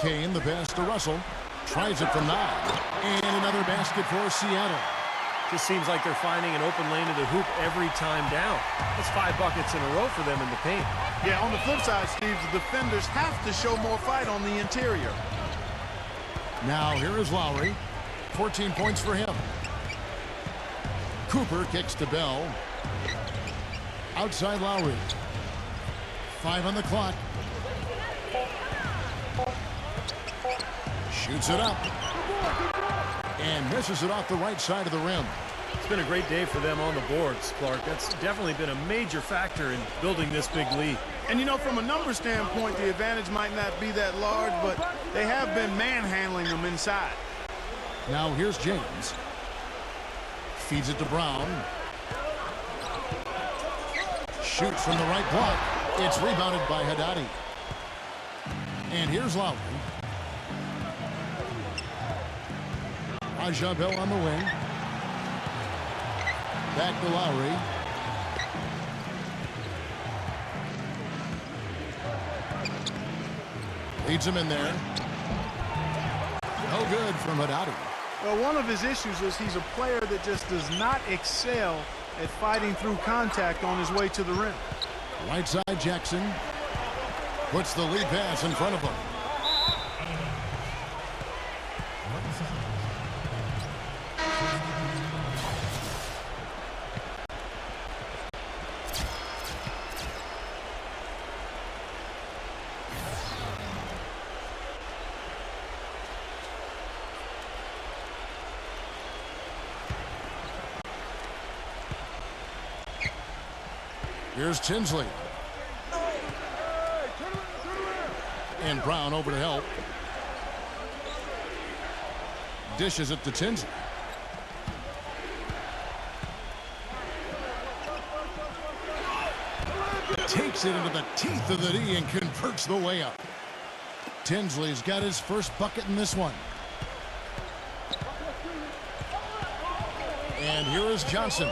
[SPEAKER 3] Kane, the pass to Russell. Tries it from 9. And another basket for Seattle.
[SPEAKER 4] Just seems like they're finding an open lane to the hoop every time down. That's 5 buckets in a row for them in the paint.
[SPEAKER 5] Yeah, on the flip side, Steve, the defenders have to show more fight on the interior.
[SPEAKER 3] Now here is Lowry. 14 points for him. Cooper kicks to Bell. Outside Lowry. 5 on the clock. Shoots it up. And misses it off the right side of the rim.
[SPEAKER 4] It's been a great day for them on the boards, Clark. That's definitely been a major factor in building this big lead.
[SPEAKER 5] And, you know, from a number standpoint, the advantage might not be that large, but they have been manhandling them inside.
[SPEAKER 3] Now here's James. Feeds it to Brown. Shoots from the right block. It's rebounded by Haddadi. And here's Lowry. Raja Bell on the wing. Back to Lowry. Leads him in there. No good from Haddadi.
[SPEAKER 5] Well, one of his issues is he's a player that just does not excel at fighting through contact on his way to the rim.
[SPEAKER 3] Right side Jackson puts the lead pass in front of him. Here's Tinsley. And Brown over to help. Dishes it to Tinsley. Takes it into the teeth of the D and converts the layup. Tinsley's got his first bucket in this one. And here is Johnson.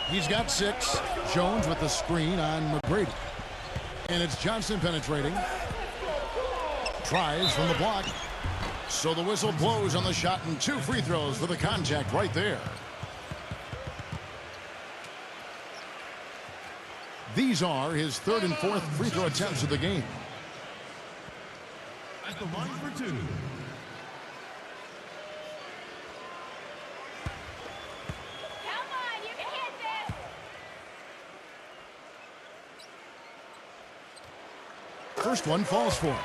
[SPEAKER 3] He's got 6. Jones with the screen on McGrady. And it's Johnson penetrating. Tries from the block. So the whistle blows on the shot and 2 free throws for the contact right there. These are his 3rd and 4th free throw attempts of the game.
[SPEAKER 1] At the line for 2.
[SPEAKER 3] First one falls for him.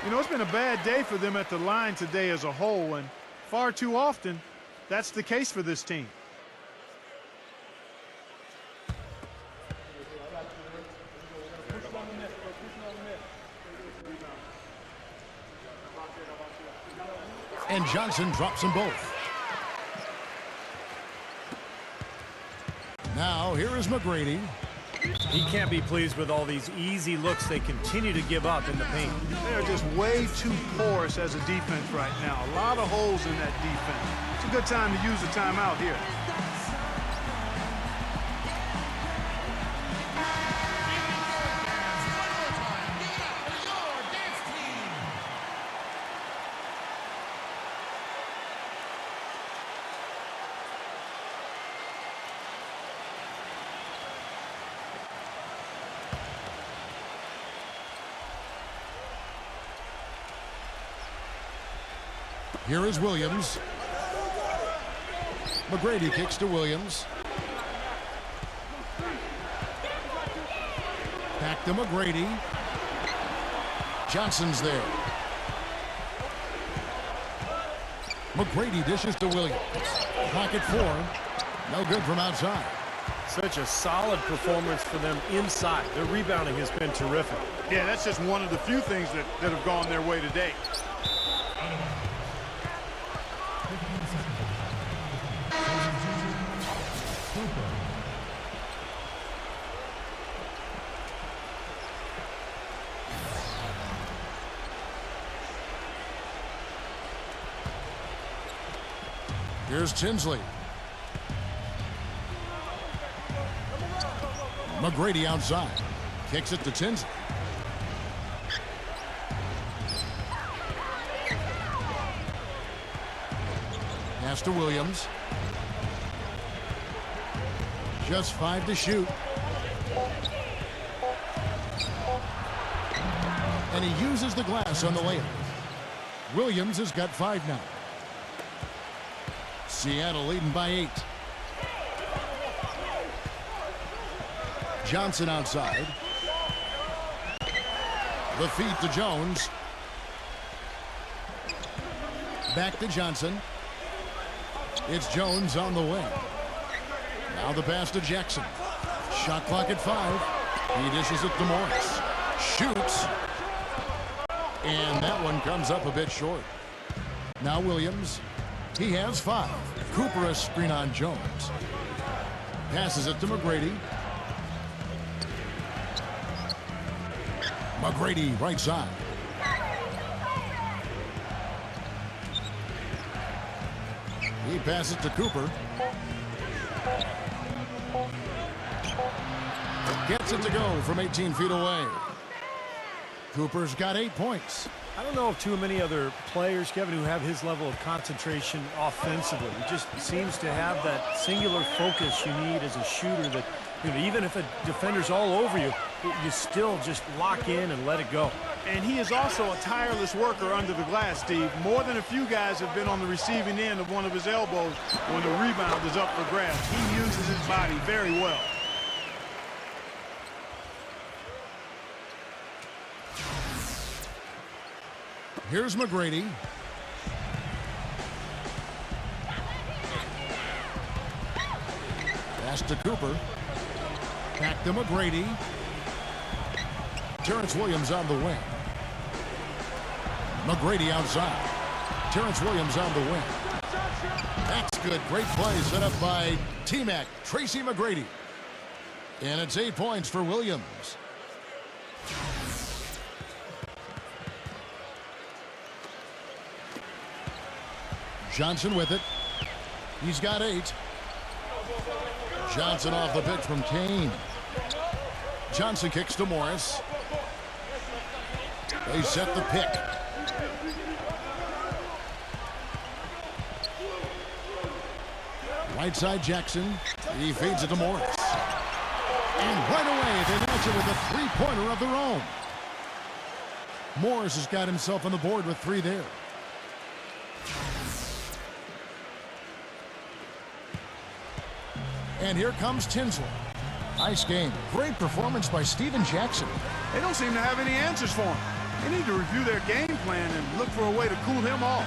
[SPEAKER 5] You know, it's been a bad day for them at the line today as a whole, and far too often, that's the case for this team.
[SPEAKER 3] And Johnson drops them both. Now, here is McGrady.
[SPEAKER 4] He can't be pleased with all these easy looks they continue to give up in the paint.
[SPEAKER 5] They're just way too porous as a defense right now. A lot of holes in that defense. It's a good time to use the timeout here.
[SPEAKER 3] Here is Williams. McGrady kicks to Williams. Back to McGrady. Johnson's there. McGrady dishes to Williams. Pocket 4. No good from outside.
[SPEAKER 4] Such a solid performance for them inside. Their rebounding has been terrific.
[SPEAKER 5] Yeah, that's just one of the few things that have gone their way today.
[SPEAKER 3] Here's Tinsley. McGrady outside. Kicks it to Tinsley. Pass to Williams. Just 5 to shoot. And he uses the glass on the layup. Williams has got 5 now. Seattle leading by 8. Johnson outside. The feed to Jones. Back to Johnson. It's Jones on the wing. Now the pass to Jackson. Shot clock at 5. He dishes it to Morris. Shoots. And that one comes up a bit short. Now Williams. He has 5. Cooper a screen on Jones. Passes it to McGrady. McGrady right side. He passes to Cooper. Gets it to go from 18 feet away. Cooper's got 8 points.
[SPEAKER 4] I don't know of too many other players, Kevin, who have his level of concentration offensively. He just seems to have that singular focus you need as a shooter that, you know, even if a defender's all over you, you still just lock in and let it go.
[SPEAKER 5] And he is also a tireless worker under the glass, Steve. More than a few guys have been on the receiving end of one of his elbows when the rebound is up for grabs. He uses his body very well.
[SPEAKER 3] Here's McGrady. Pass to Cooper. Back to McGrady. Terrence Williams on the wing. McGrady outside. Terrence Williams on the wing. That's good. Great play set up by T-Mac, Tracy McGrady. And it's 8 points for Williams. Johnson with it. He's got 8. Johnson off the pitch from Kane. Johnson kicks to Morris. They set the pick. Right side Jackson. He feeds it to Morris. And right away they match it with a three-pointer of their own. Morris has got himself on the board with 3 there. And here comes Tinsley. Nice game. Great performance by Steven Jackson.
[SPEAKER 5] They don't seem to have any answers for him. They need to review their game plan and look for a way to cool him off.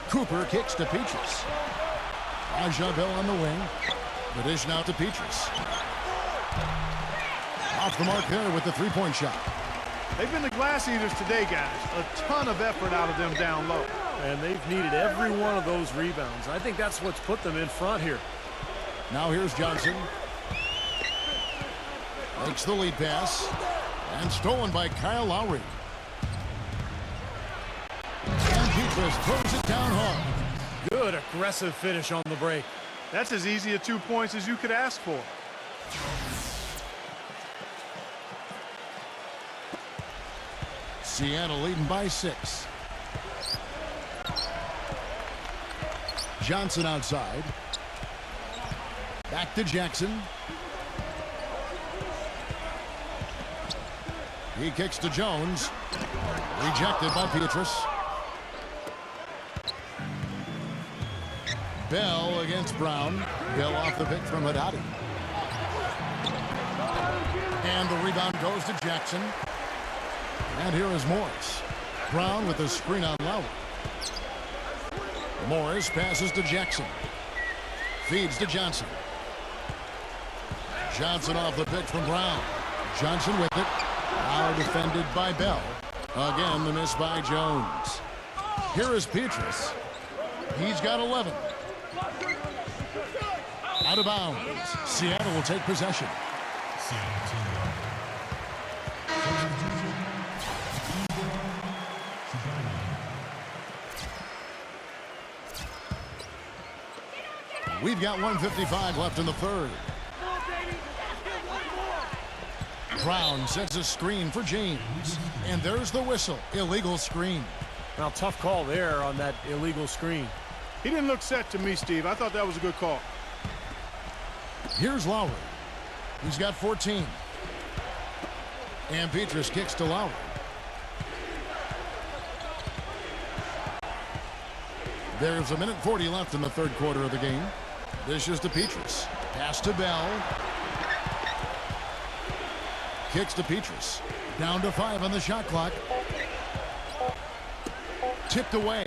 [SPEAKER 3] Cooper kicks to Petrus. Raja Bell on the wing. The dish now to Petrus. Off the mark there with the three-point shot.
[SPEAKER 5] They've been the glass eaters today, guys. A ton of effort out of them down low.
[SPEAKER 4] And they've needed every one of those rebounds. I think that's what's put them in front here.
[SPEAKER 3] Now here's Johnson. Makes the lead pass. And stolen by Kyle Lowry. And Petrus throws it down hard.
[SPEAKER 4] Good aggressive finish on the break.
[SPEAKER 5] That's as easy a 2 points as you could ask for.
[SPEAKER 3] Seattle leading by 6. Johnson outside. Back to Jackson. He kicks to Jones. Rejected by Petrus. Bell against Brown. Bell off the pick from Haddadi. And the rebound goes to Jackson. And here is Morris. Brown with the screen on Lowry. Morris passes to Jackson. Feeds to Johnson. Johnson off the pitch from Brown. Johnson with it. Now defended by Bell. Again, the miss by Jones. Here is Petrus. He's got 11. Out of bounds. Seattle will take possession. We've got 1:55 left in the third. Brown sets a screen for James. And there's the whistle. Illegal screen.
[SPEAKER 4] Now, tough call there on that illegal screen.
[SPEAKER 5] He didn't look set to me, Steve. I thought that was a good call.
[SPEAKER 3] Here's Lowry. He's got 14. And Petrus kicks to Lowry. There's 1:40 left in the third quarter of the game. This is to Petrus. Pass to Bell. Kicks to Petrus. Down to 5 on the shot clock. Tipped away.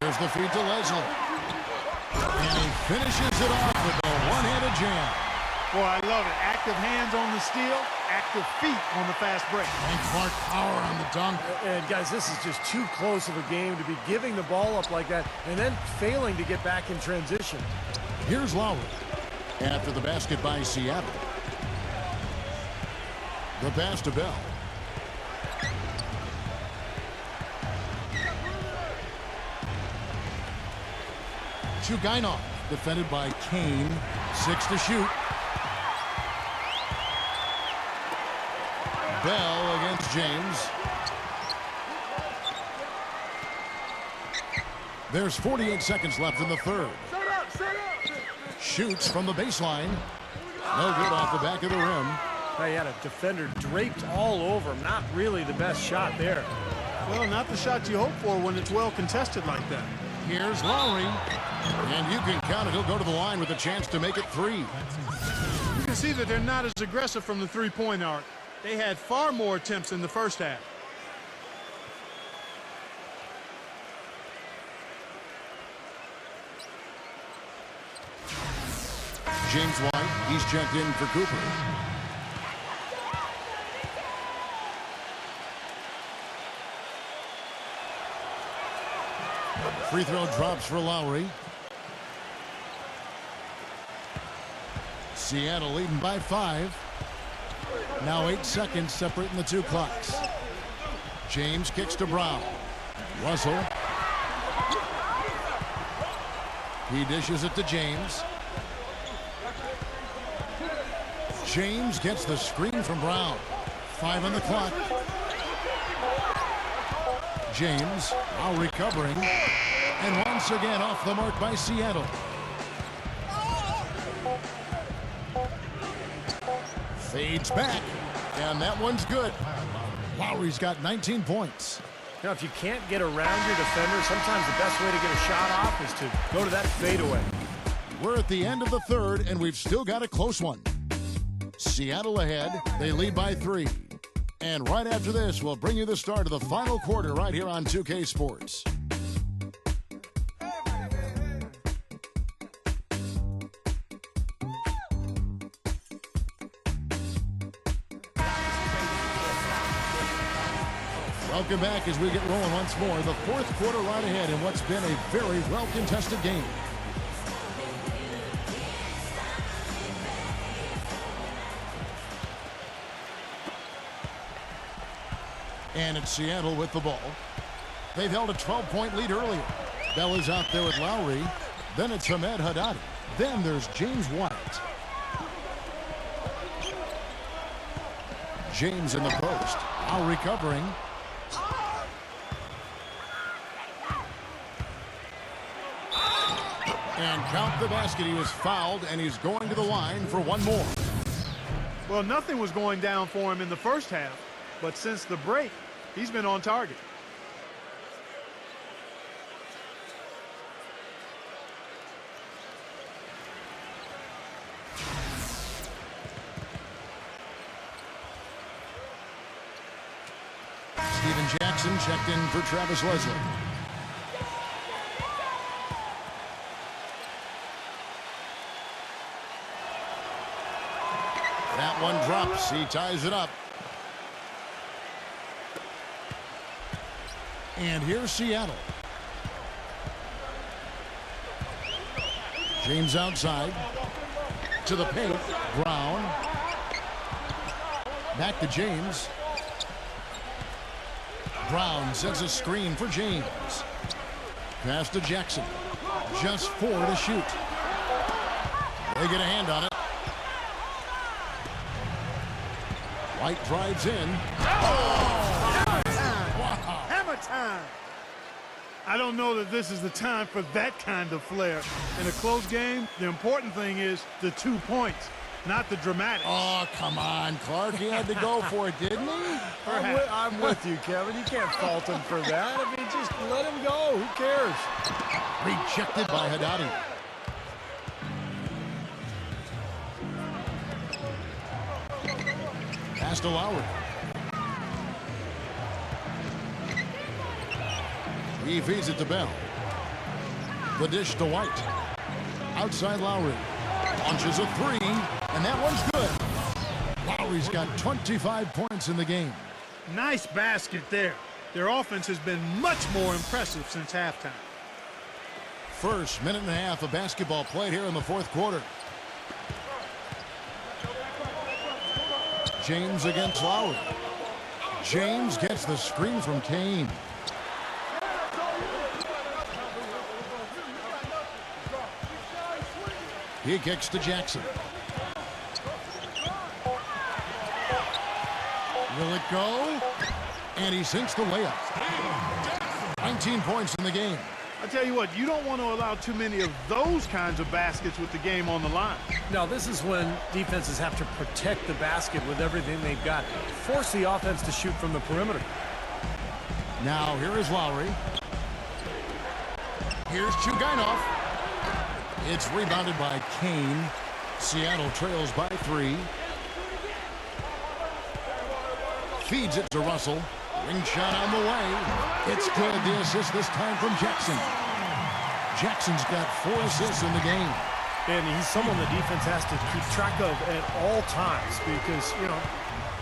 [SPEAKER 3] There's the feed to Leslie. And he finishes it off with a one-handed jam.
[SPEAKER 5] Boy, I love it. Active hands on the steal, active feet on the fast break.
[SPEAKER 3] And Clark power on the dunk.
[SPEAKER 4] And guys, this is just too close of a game to be giving the ball up like that and then failing to get back in transition.
[SPEAKER 3] Here's Lowry. After the basket by Seattle. The pass to Bell. Chugainov, defended by Kane. 6 to shoot. Bell against James. There's 48 seconds left in the third. Shoots from the baseline. No good off the back of the rim.
[SPEAKER 4] He had a defender draped all over him. Not really the best shot there.
[SPEAKER 5] Well, not the shot you hope for when it's well contested like that.
[SPEAKER 3] Here's Lowry. And you can count it. He'll go to the line with a chance to make it 3.
[SPEAKER 5] You can see that they're not as aggressive from the three-point arc. They had far more attempts in the first half.
[SPEAKER 3] James White, he's checked in for Cooper. Free throw drops for Lowry. Seattle leading by 5. Now 8 seconds separating the two clocks. James kicks to Brown. Russell. He dishes it to James. James gets the screen from Brown. 5 on the clock. James now recovering. And once again off the mark by Seattle. Fades back. And that one's good. Lowry's got 19 points.
[SPEAKER 4] You know, if you can't get around your defender, sometimes the best way to get a shot off is to go to that fadeaway.
[SPEAKER 3] We're at the end of the third, and we've still got a close one. Seattle ahead. They lead by 3. And right after this, we'll bring you the start of the final quarter right here on 2K Sports. Welcome back as we get rolling once more. The fourth quarter right ahead in what's been a very well-contested game. And it's Seattle with the ball. They've held a 12-point lead earlier. Bell is out there with Lowry. Then it's Ahmed Haddadi. Then there's James White. James in the post. Now recovering. And count the basket. He was fouled, and he's going to the line for one more.
[SPEAKER 5] Well, nothing was going down for him in the first half, but since the break, he's been on target.
[SPEAKER 3] Steven Jackson checked in for Travis Leslie. That one drops. He ties it up. And here's Seattle. James outside. To the paint. Brown. Back to James. Brown sends a screen for James. Pass to Jackson. Just 4 to shoot. They get a hand on it. White drives in.
[SPEAKER 5] Oh! Hammer time! Wow. Hammer time! I don't know that this is the time for that kind of flair. In a close game, the important thing is the 2 points, not the dramatics.
[SPEAKER 3] Oh, come on, Clark. He had to go for it, didn't he?
[SPEAKER 4] I'm with you, Kevin. You can't fault him for that. I mean, just let him go. Who cares?
[SPEAKER 3] Rejected by Haddadi. Pass to Lowry. He feeds it to Bell. The dish to White. outside Lowry. Launches a three, and that one's good. Lowry's got 25 points in the game.
[SPEAKER 5] Nice basket there. Their offense has been much more impressive since halftime.
[SPEAKER 3] First minute and a half of basketball played here in the fourth quarter. James against Lowry. James gets the screen from Kane. He kicks to Jackson. Will it go? And he sinks the layup. 19 points in the game.
[SPEAKER 5] I tell you what, you don't want to allow too many of those kinds of baskets with the game on the line.
[SPEAKER 4] Now, this is when defenses have to protect the basket with everything they've got. Force the offense to shoot from the perimeter.
[SPEAKER 3] Now, here is Lowry. Here's Chugainov. It's rebounded by Kane. Seattle trails by 3. Feeds it to Russell. Ring shot on the way. It's good. The assist this time from Jackson. Jackson's got 4 assists in the game.
[SPEAKER 4] And he's someone the defense has to keep track of at all times because, you know,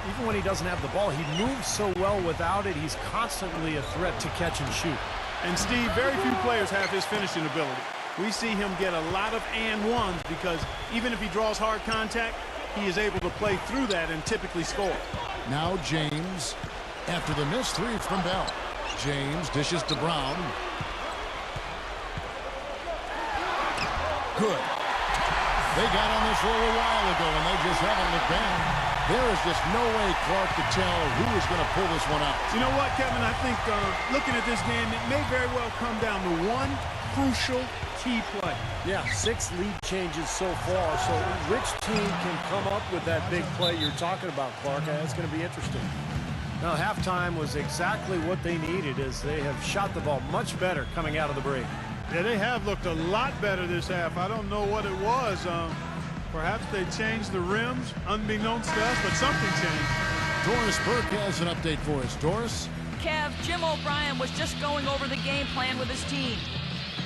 [SPEAKER 4] even when he doesn't have the ball, he moves so well without it. He's constantly a threat to catch and shoot.
[SPEAKER 5] And Steve, very few players have his finishing ability. We see him get a lot of and-ones because even if he draws hard contact, he is able to play through that and typically score.
[SPEAKER 3] Now James, after the missed 3 from Bell. James dishes to Brown. Good. They got on this roll a while ago, and they just haven't looked down. There is just no way Clark could tell who is going to pull this one out.
[SPEAKER 5] You know what, Kevin? I think looking at this game, it may very well come down to one crucial key play.
[SPEAKER 4] Yeah, 6 lead changes so far. So which team can come up with that big play you're talking about, Clark? That's going to be interesting. Now, halftime was exactly what they needed as they have shot the ball much better coming out of the break.
[SPEAKER 5] Yeah, they have looked a lot better this half. I don't know what it was. Perhaps they changed the rims, unbeknownst to us, but something changed.
[SPEAKER 3] Doris Burke has an update for us. Doris?
[SPEAKER 6] Kev, Jim O'Brien was just going over the game plan with his team.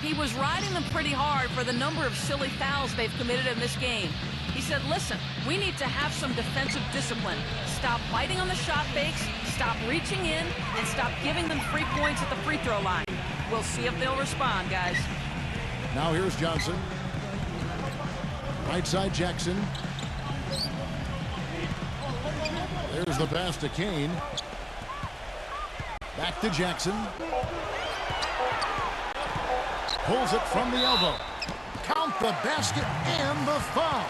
[SPEAKER 6] He was riding them pretty hard for the number of silly fouls they've committed in this game. He said, listen, we need to have some defensive discipline. Stop biting on the shot fakes, stop reaching in, and stop giving them free points at the free throw line. We'll see if they'll respond, guys.
[SPEAKER 3] Now here's Johnson. Right side Jackson. There's the pass to Kane. Back to Jackson. Pulls it from the elbow. Count the basket and the foul.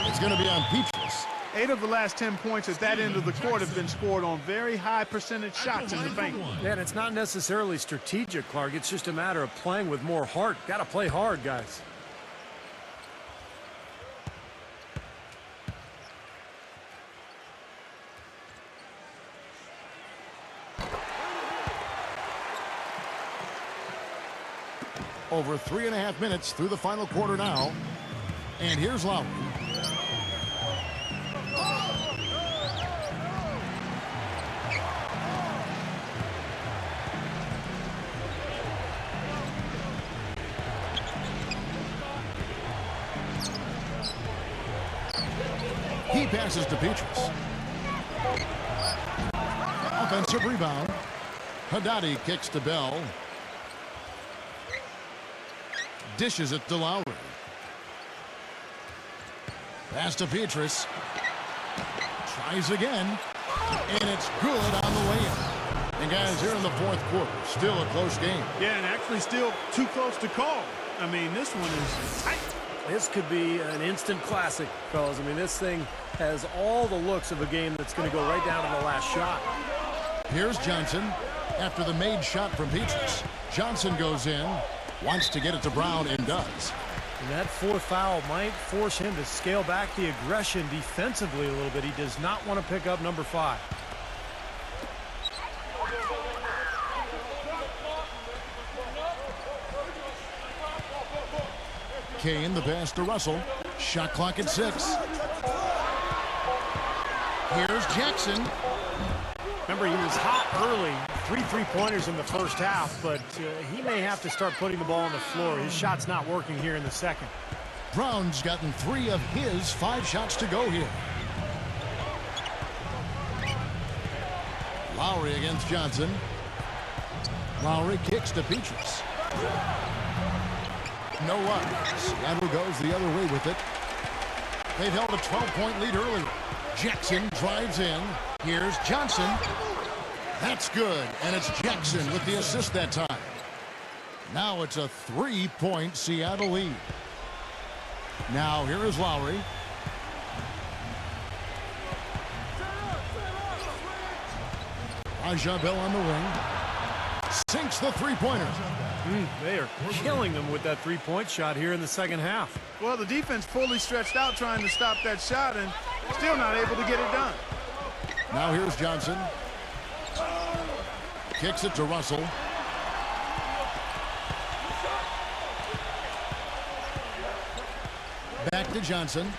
[SPEAKER 3] It's going to be on Petrus.
[SPEAKER 5] 8 of the last 10 points at that end of the court have been scored on very high percentage shots in the paint.
[SPEAKER 4] Yeah, and it's not necessarily strategic, Clark. It's just a matter of playing with more heart. Got to play hard, guys.
[SPEAKER 3] Over 3.5 minutes through the final quarter now. And here's Lowry. He passes to Petrus. Offensive rebound. Haddadi kicks to Bell. Dishes it to Lowry. Pass to Petrus. Tries again. And it's good on the way in. And guys, here in the fourth quarter, still a close game.
[SPEAKER 5] Yeah, and actually still too close to call. I mean, this one is tight.
[SPEAKER 4] This could be an instant classic, fellas. I mean, this thing has all the looks of a game that's going to go right down to the last shot.
[SPEAKER 3] Here's Johnson after the made shot from Petrus. Johnson goes in, wants to get it to Brown, and does.
[SPEAKER 4] And that 4th foul might force him to scale back the aggression defensively a little bit. He does not want to pick up number 5.
[SPEAKER 3] Kane, the pass to Russell. Shot clock at 6. Here's Jackson.
[SPEAKER 4] Remember, he was hot early, 3 3-pointers in the first half, but he may have to start putting the ball on the floor. His shot's not working here in the second.
[SPEAKER 3] Brown's gotten 3 of his 5 shots to go here. Lowry against Johnson. Lowry kicks to Petrus. No luck. Seattle goes the other way with it. They've held a 12-point lead earlier. Jackson drives in. Here's Johnson. That's good. And it's Jackson with the assist that time. Now it's a 3-point Seattle lead. Now here is Lowry. Bell on the wing. Sinks the three-pointer.
[SPEAKER 4] They are killing them with that three-point shot here in the second half.
[SPEAKER 5] Well, the defense fully stretched out trying to stop that shot and still not able to get it done.
[SPEAKER 3] Now here's Johnson. Kicks it to Russell. Back to Johnson.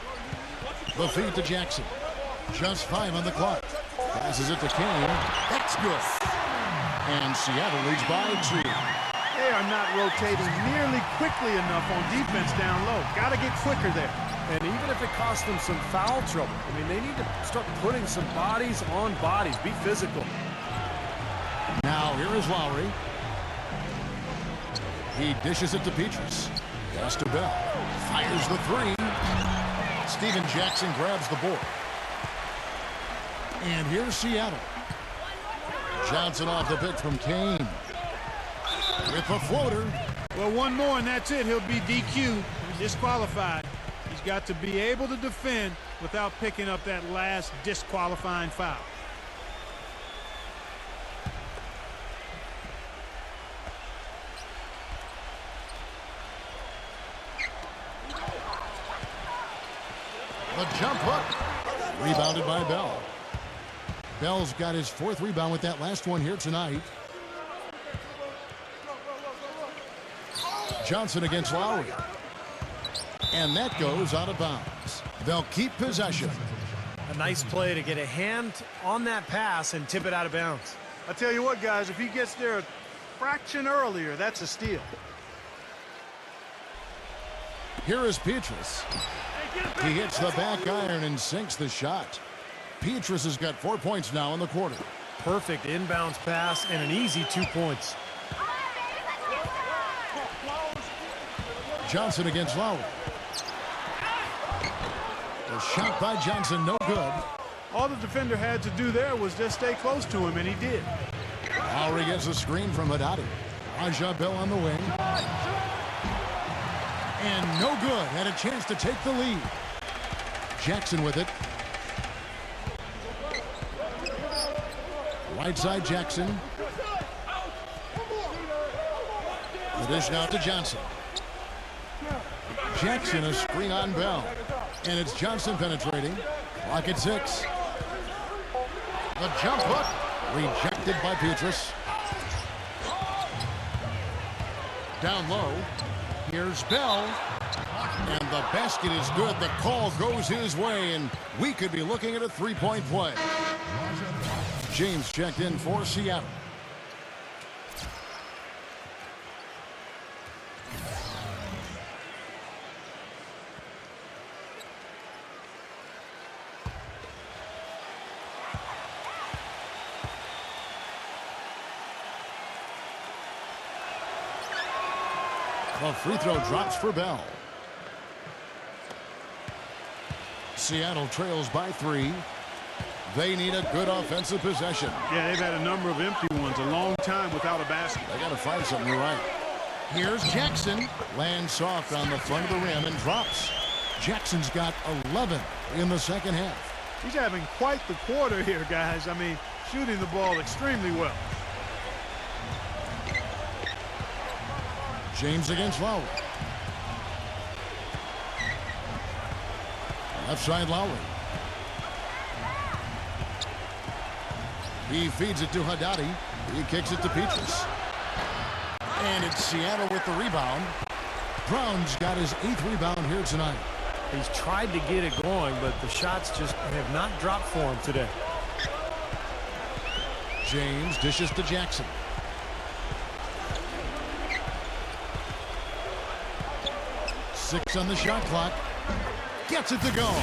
[SPEAKER 3] The feed to Jackson. Just 5 on the clock. Passes it to Kane. That's good. And Seattle leads by 2.
[SPEAKER 5] They are not rotating nearly quickly enough on defense down low. Got to get quicker there.
[SPEAKER 4] And even if it costs them some foul trouble, I mean, they need to start putting some bodies on bodies. Be physical.
[SPEAKER 3] Now here is Lowry. He dishes it to Petrus. Pass to Bell. Fires the 3. Steven Jackson grabs the board. And here's Seattle. Johnson off the pick from Kane. With a floater.
[SPEAKER 5] Well, one more and that's it. He'll be DQ, disqualified. He's got to be able to defend without picking up that last disqualifying foul.
[SPEAKER 3] The jump hook. Rebounded by Bell. Bell's got his 4th rebound with that last one here tonight. Johnson against Lowry. And that goes out of bounds. They'll keep possession.
[SPEAKER 4] A nice play to get a hand on that pass and tip it out of bounds.
[SPEAKER 5] I tell you what, guys, if he gets there a fraction earlier, that's a steal.
[SPEAKER 3] Here is Petrus. He hits the back iron and sinks the shot. Petrus has got 4 points now in the quarter.
[SPEAKER 4] Perfect inbounds pass and an easy 2 points.
[SPEAKER 3] Johnson against Lowry. The shot by Johnson, no good.
[SPEAKER 5] All the defender had to do there was just stay close to him, and he did.
[SPEAKER 3] Lowry gets a screen from Haddadi. Bell on the wing. And no good. Had a chance to take the lead. Jackson with it. Right side Jackson. The dish now to Johnson. Jackson a screen on Bell. And it's Johnson penetrating. Clock at 6. The jump hook. Rejected by Petrus. Down low. Here's Bell. And the basket is good. The call goes his way. And we could be looking at a 3-point play. James checked in for Seattle. The free throw drops for Bell. Seattle trails by 3. They need a good offensive possession.
[SPEAKER 5] Yeah, they've had a number of empty ones, a long time without a basket.
[SPEAKER 3] They got to find something right. Here's Jackson. Lands soft on the front of the rim and drops. Jackson's got 11 in the second half.
[SPEAKER 5] He's having quite the quarter here, guys. I mean, shooting the ball extremely well.
[SPEAKER 3] James against Lowry. Left side Lowry. He feeds it to Haddadi. He kicks it to Petrus. And it's Seattle with the rebound. Brown's got his 8th rebound here tonight.
[SPEAKER 4] He's tried to get it going, but the shots just have not dropped for him today.
[SPEAKER 3] James dishes to Jackson. Six on the shot clock. Gets it to go.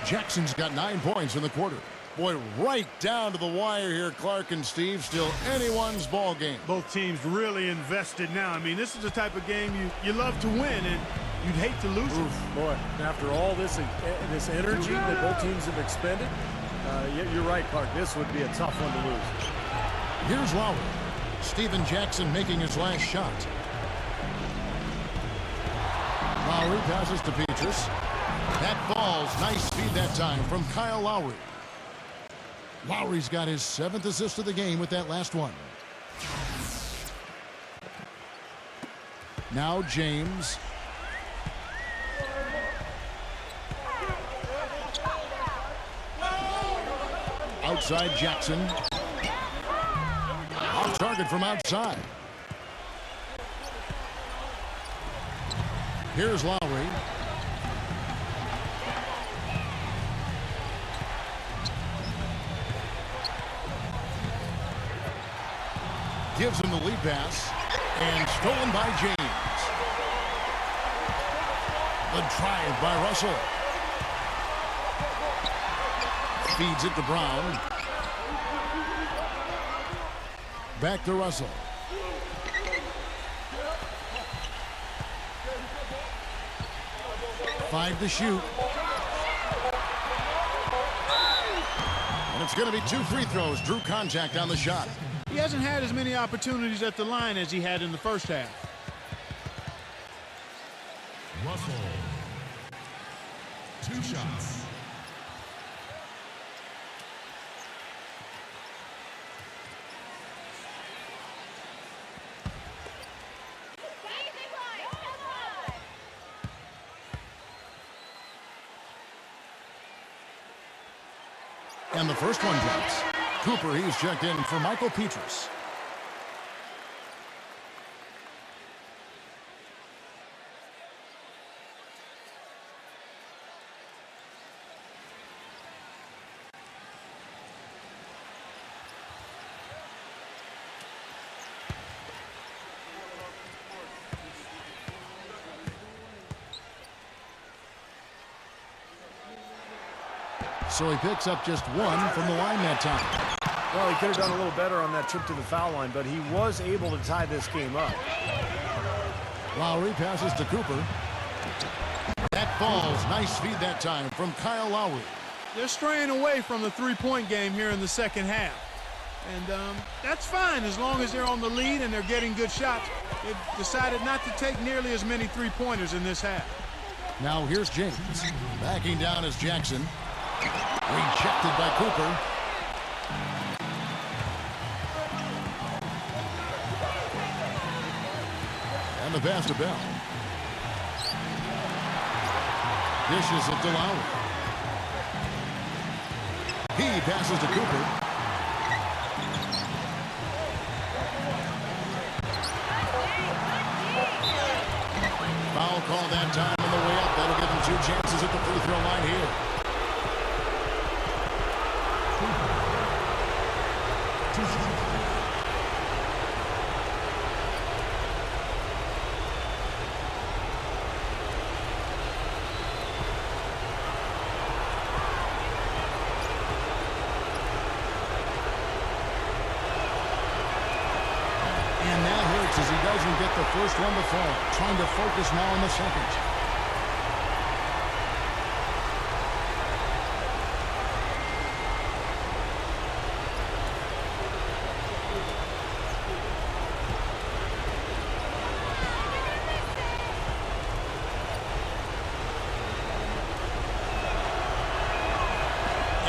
[SPEAKER 3] Jackson's got 9 points in the quarter. Boy, right down to the wire here, Clark and Steve. Still anyone's ball game.
[SPEAKER 5] Both teams really invested now. I mean, this is the type of game you love to win, and you'd hate to lose it.
[SPEAKER 4] Boy, after all this energy that both teams have expended, you're right, Clark. This would be a tough one to lose.
[SPEAKER 3] Here's Lowry. Steven Jackson making his last shot. Lowry passes to Petrus. That falls. Nice feed that time from Kyle Lowry. Lowry's got his 7th assist of the game with that last one. Now James. Outside Jackson. Off target from outside. Here's Lowry. Gives him the lead pass. And stolen by James. The drive by Russell. Feeds it to Brown. Back to Russell. Five to shoot. And it's going to be 2 free throws. Drew contact on the shot.
[SPEAKER 5] He hasn't had as many opportunities at the line as he had in the first half.
[SPEAKER 1] Russell. 2 shots.
[SPEAKER 3] And the first one drops. Cooper, he's checked in for Michael Petrus. So he picks up just 1 from the line that time.
[SPEAKER 4] Well, he could have done a little better on that trip to the foul line, but he was able to tie this game up.
[SPEAKER 3] Lowry passes to Cooper. That falls. Nice feed that time from Kyle Lowry.
[SPEAKER 5] They're straying away from the three-point game here in the second half. And that's fine as long as they're on the lead and they're getting good shots. They've decided not to take nearly as many three-pointers in this half.
[SPEAKER 3] Now here's James. Backing down is Jackson. Rejected by Cooper. And the pass to Bell. Dishes it to Lowry. He passes to Cooper. Foul call that time on the way up. That'll give him 2 chances at the free throw line here. As he doesn't get the first one to fall. Trying to focus now on the second.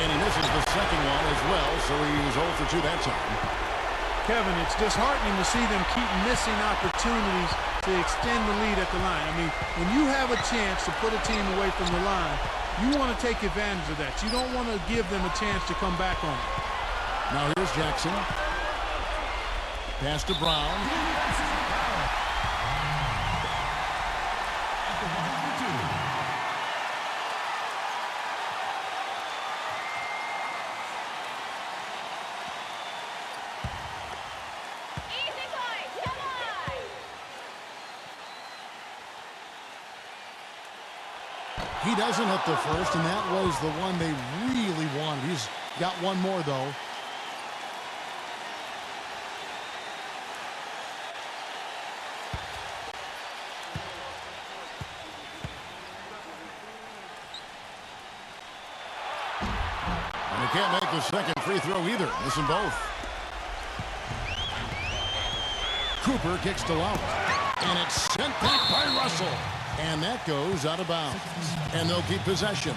[SPEAKER 3] And he misses the second one as well, so he's 0 for 2 that time.
[SPEAKER 5] Kevin, it's disheartening to see them keep missing opportunities to extend the lead at the line. I mean, when you have a chance to put a team away from the line, you want to take advantage of that. You don't want to give them a chance to come back on it.
[SPEAKER 3] Now here's Jackson. Pass to Brown. He doesn't hit the first, and that was the one they really wanted. He's got one more, though. And he can't make the second free throw either. Missing both. Cooper kicks to Lowry. And it's sent back by Russell. And that goes out of bounds. And they'll keep possession.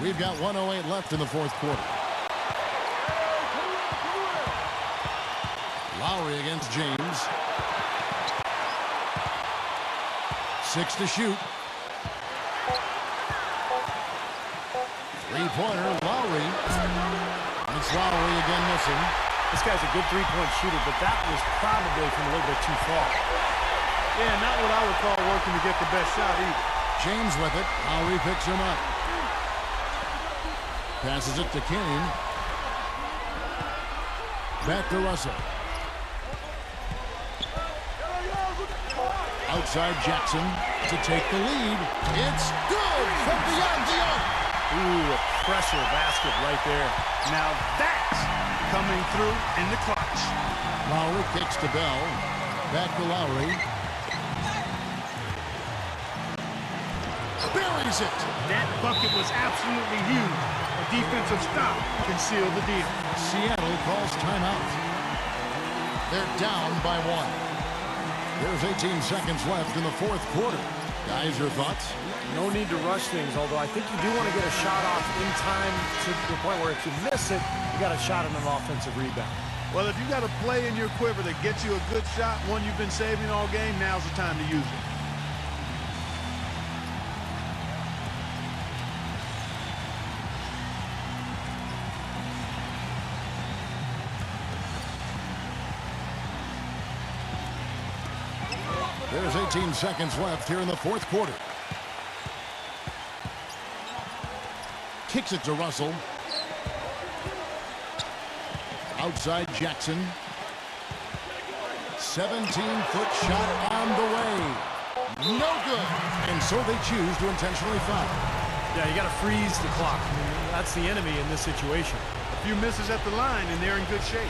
[SPEAKER 3] We've got 1:08 left in the fourth quarter. Lowry against James. 6 to shoot. Three-pointer, Lowry. It's Lowry again missing.
[SPEAKER 4] This guy's a good three-point shooter, but that was probably from a little bit too far.
[SPEAKER 5] Yeah, not what I would call working to get the best shot either.
[SPEAKER 3] James with it. Lowry picks him up. Passes it to Kane. Back to Russell. Outside Jackson to take the lead. It's good from beyond the arc.
[SPEAKER 4] Ooh, a pressure basket right there.
[SPEAKER 5] Now that's coming through in the clutch.
[SPEAKER 3] Lowry kicks to Bell. Back to Lowry. Buries it.
[SPEAKER 5] That bucket was absolutely huge. A defensive stop can seal the deal.
[SPEAKER 3] Seattle calls timeout. They're down by 1. There's 18 seconds left in the fourth quarter. Guys, your thoughts?
[SPEAKER 4] No need to rush things, although I think you do want to get a shot off in time to the point where if you miss it, you got a shot on an offensive rebound.
[SPEAKER 5] Well, if you got a play in your quiver that gets you a good shot, one you've been saving all game, now's the time to use it.
[SPEAKER 3] There's 18 seconds left here in the fourth quarter. Kicks it to Russell. Outside Jackson. 17-foot shot on the way. No good. And so they choose to intentionally foul.
[SPEAKER 4] Yeah, you got to freeze the clock. I mean, that's the enemy in this situation.
[SPEAKER 5] A few misses at the line, and they're in good shape.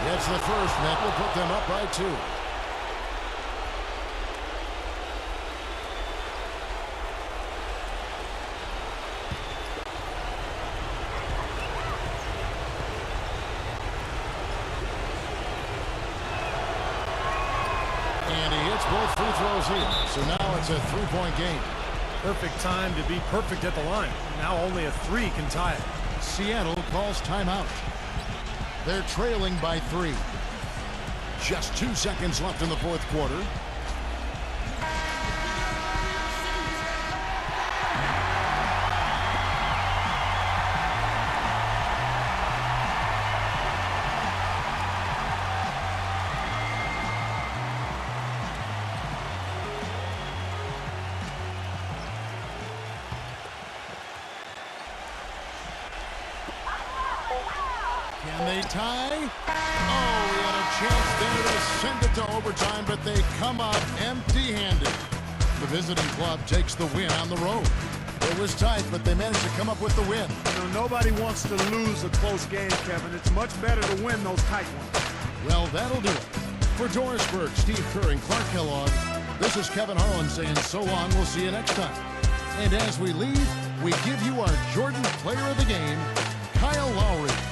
[SPEAKER 3] That's the first, and that will put them up by 2. And he hits both free throws here. So now it's a 3-point game.
[SPEAKER 4] Perfect time to be perfect at the line. Now only a 3 can tie it.
[SPEAKER 3] Seattle calls timeout. They're trailing by 3. Just 2 seconds left in the fourth quarter. Can they tie? Oh, he had a chance there to send it to overtime, but they come out empty-handed. The visiting club takes the win on the road. It was tight, but they managed to come up with the win.
[SPEAKER 5] You know, nobody wants to lose a close game, Kevin. It's much better to win those tight ones.
[SPEAKER 3] Well, that'll do it. For Doris Burke, Steve Kerr, and Clark Kellogg, this is Kevin Harlan saying so long. We'll see you next time. And as we leave, we give you our Jordan Player of the Game, Kyle Lowry.